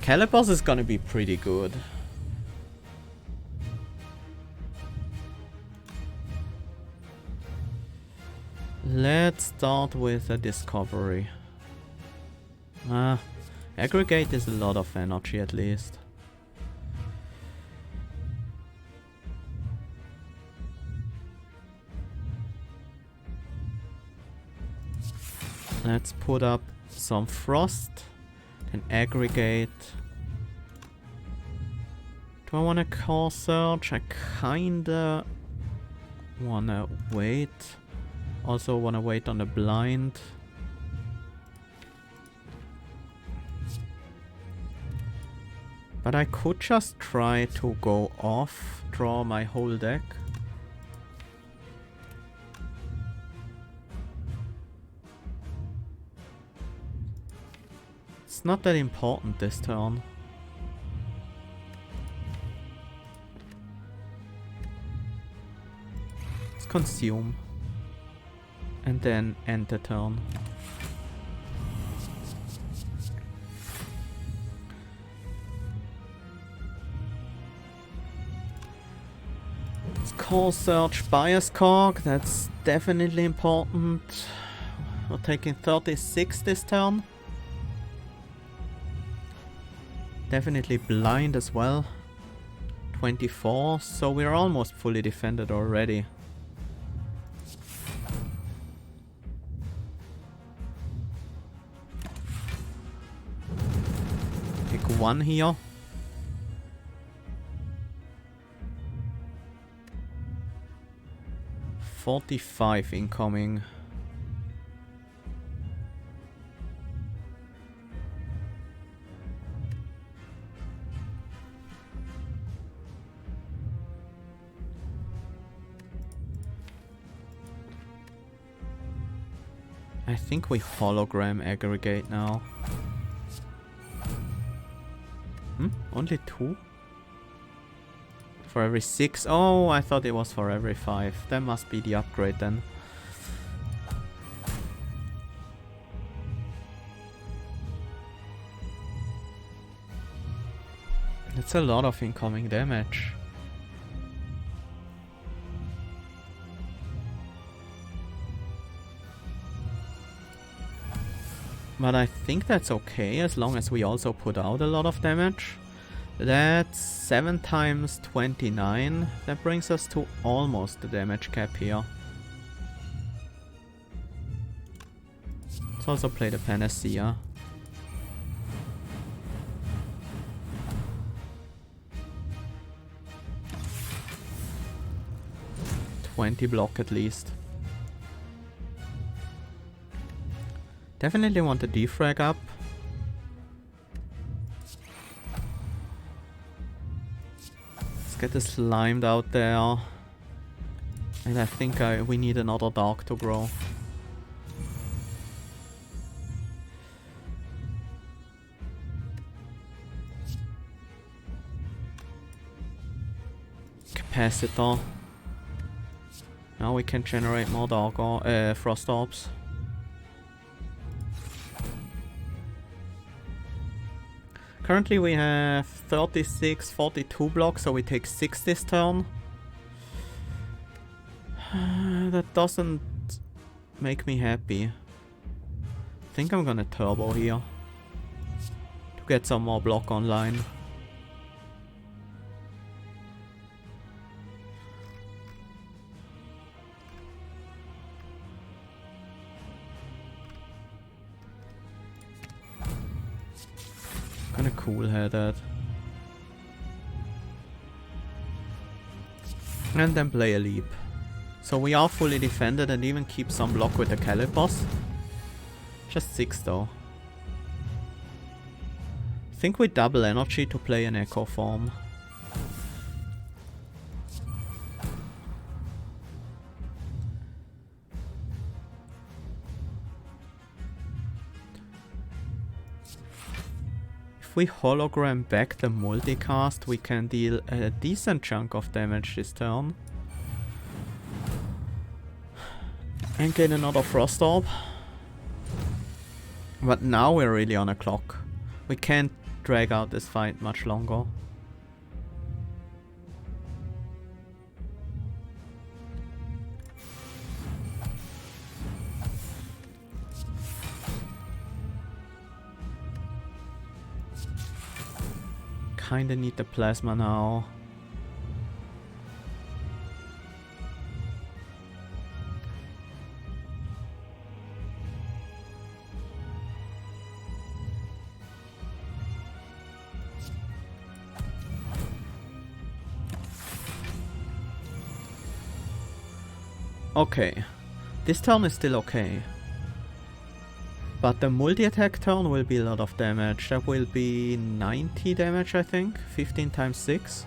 A: Calipos is gonna be pretty good. Let's start with a discovery. Aggregate is a lot of energy at least. Let's put up some frost and aggregate. Do I want to core search? I kinda wanna wait. Also wanna wait on the blind. But I could just try to go off, draw my whole deck. It's not that important this turn. Let's consume. And then end the turn. Let's call search bias cog. That's definitely important. We're taking 36 this turn. Definitely blind as well. 24, so we're almost fully defended already. Pick one here. $45 incoming. I think we hologram aggregate now. Only 2? For every 6? Oh, I thought it was for every 5. That must be the upgrade then. That's a lot of incoming damage. But I think that's okay, as long as we also put out a lot of damage. That's 7 times 29. That brings us to almost the damage cap here. Let's also play the Panacea. $20 block at least. Definitely want the defrag up. Let's get the slimed out there. And I think we need another dark to grow. Capacitor. Now we can generate more dark or frost orbs. Currently we have 36, 42 blocks, so we take 6 this turn. That doesn't make me happy. I think I'm gonna turbo here to get some more block online. Kinda cool here that. And then play a leap. So we are fully defended and even keep some block with the Calipos. Just 6 though. I think we double energy to play an Echo form. If we hologram back the multicast, we can deal a decent chunk of damage this turn. And get another Frost Orb. But now we're really on a clock. We can't drag out this fight much longer. kinda need the plasma now. Okay, this turn is still okay. But the multi-attack turn will be a lot of damage. That will be 90 damage, I think. 15 times 6.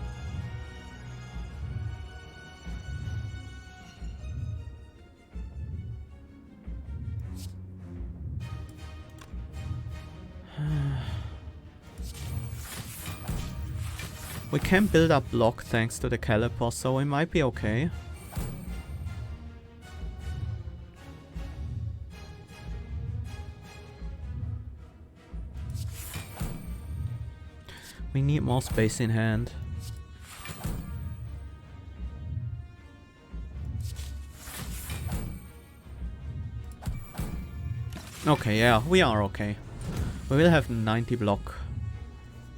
A: We can build up block thanks to the caliper, so we might be okay. We need more space in hand. Okay, yeah, we are okay. We will have 90 block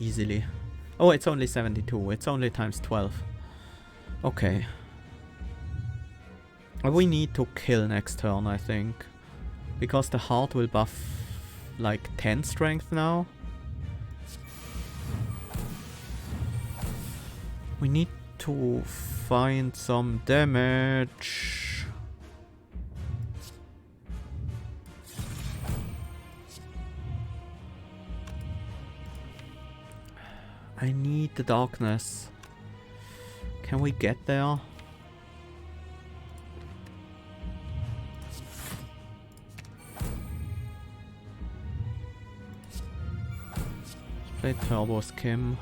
A: easily. Oh, it's only 72. It's only times 12. Okay. We need to kill next turn, I think. Because the heart will buff like 10 strength now. We need to find some damage. I need the darkness. Can we get there? Let's play Turbo Skim.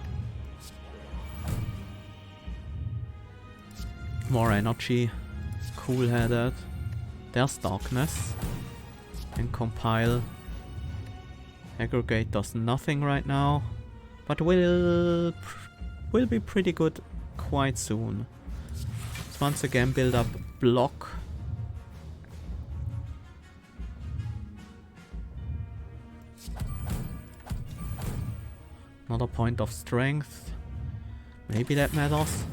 A: More energy. Cool-headed. There's darkness. And compile. Aggregate does nothing right now. But will be pretty good quite soon. Let's once again build up block. Another point of strength. Maybe that matters.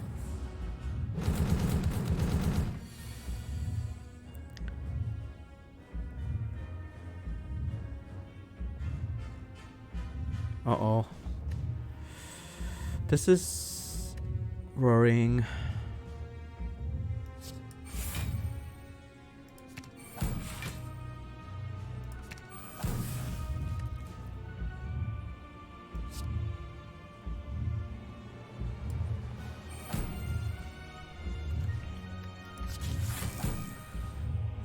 A: Uh-oh. This is worrying.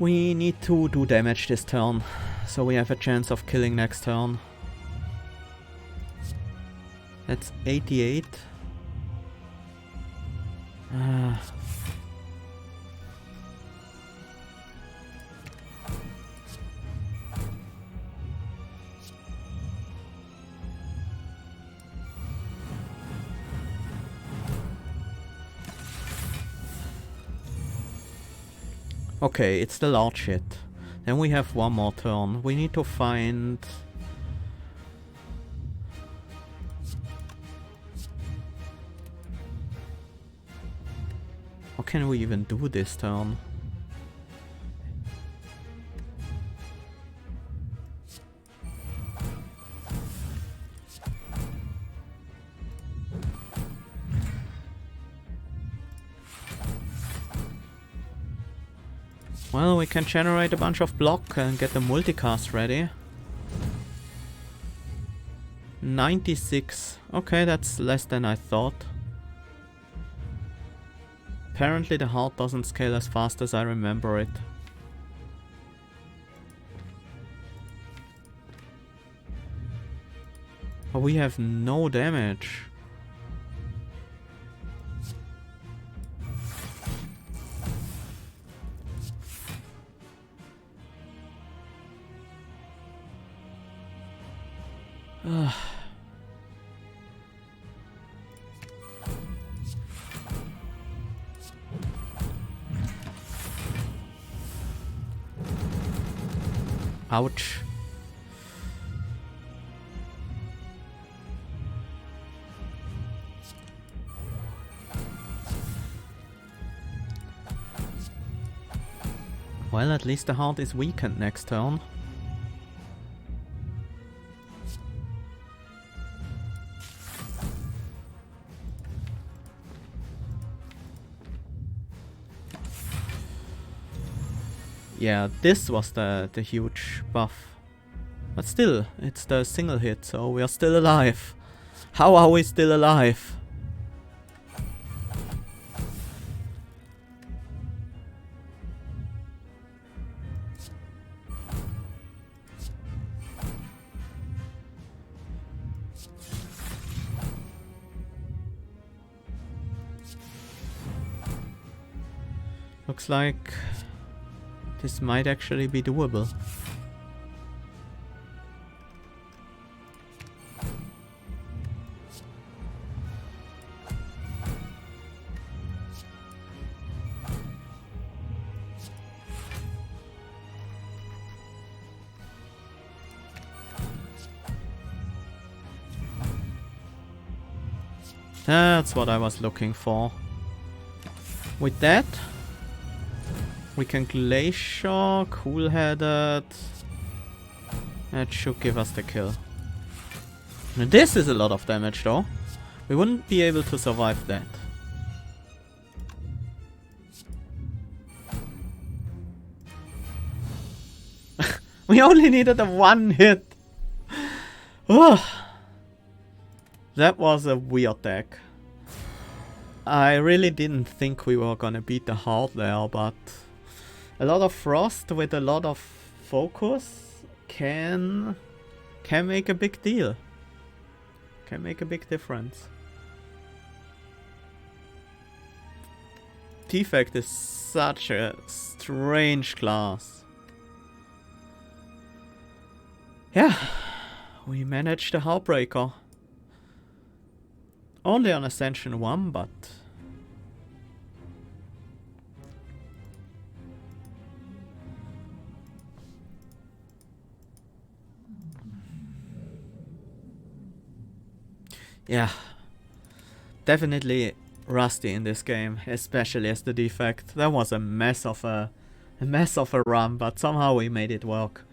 A: We need to do damage this turn, so we have a chance of killing next turn. That's 88. Okay, it's the large hit. Then we have one more turn. We need to find... How can we even do this turn? Well, we can generate a bunch of block and get the multicast ready. 96. Okay, that's less than I thought. Apparently the heart doesn't scale as fast as I remember it. But we have no damage. Ugh. Ouch. Well, at least the heart is weakened next turn. Yeah, this was the huge buff. But still, it's the single hit, so we are still alive. How are we still alive? Looks like this might actually be doable. That's what I was looking for. With that, we can Glacier, Cool-Headed. That should give us the kill. Now this is a lot of damage though. We wouldn't be able to survive that. We only needed a one hit. Ugh. That was a weird deck. I really didn't think we were gonna beat the heart there, but a lot of frost with a lot of focus can make a big deal. Can make a big difference. Defect is such a strange class. Yeah, we managed the Heartbreaker. Only on Ascension 1, but... yeah. Definitely rusty in this game, especially as the Defect. That was a mess of a run, but somehow we made it work.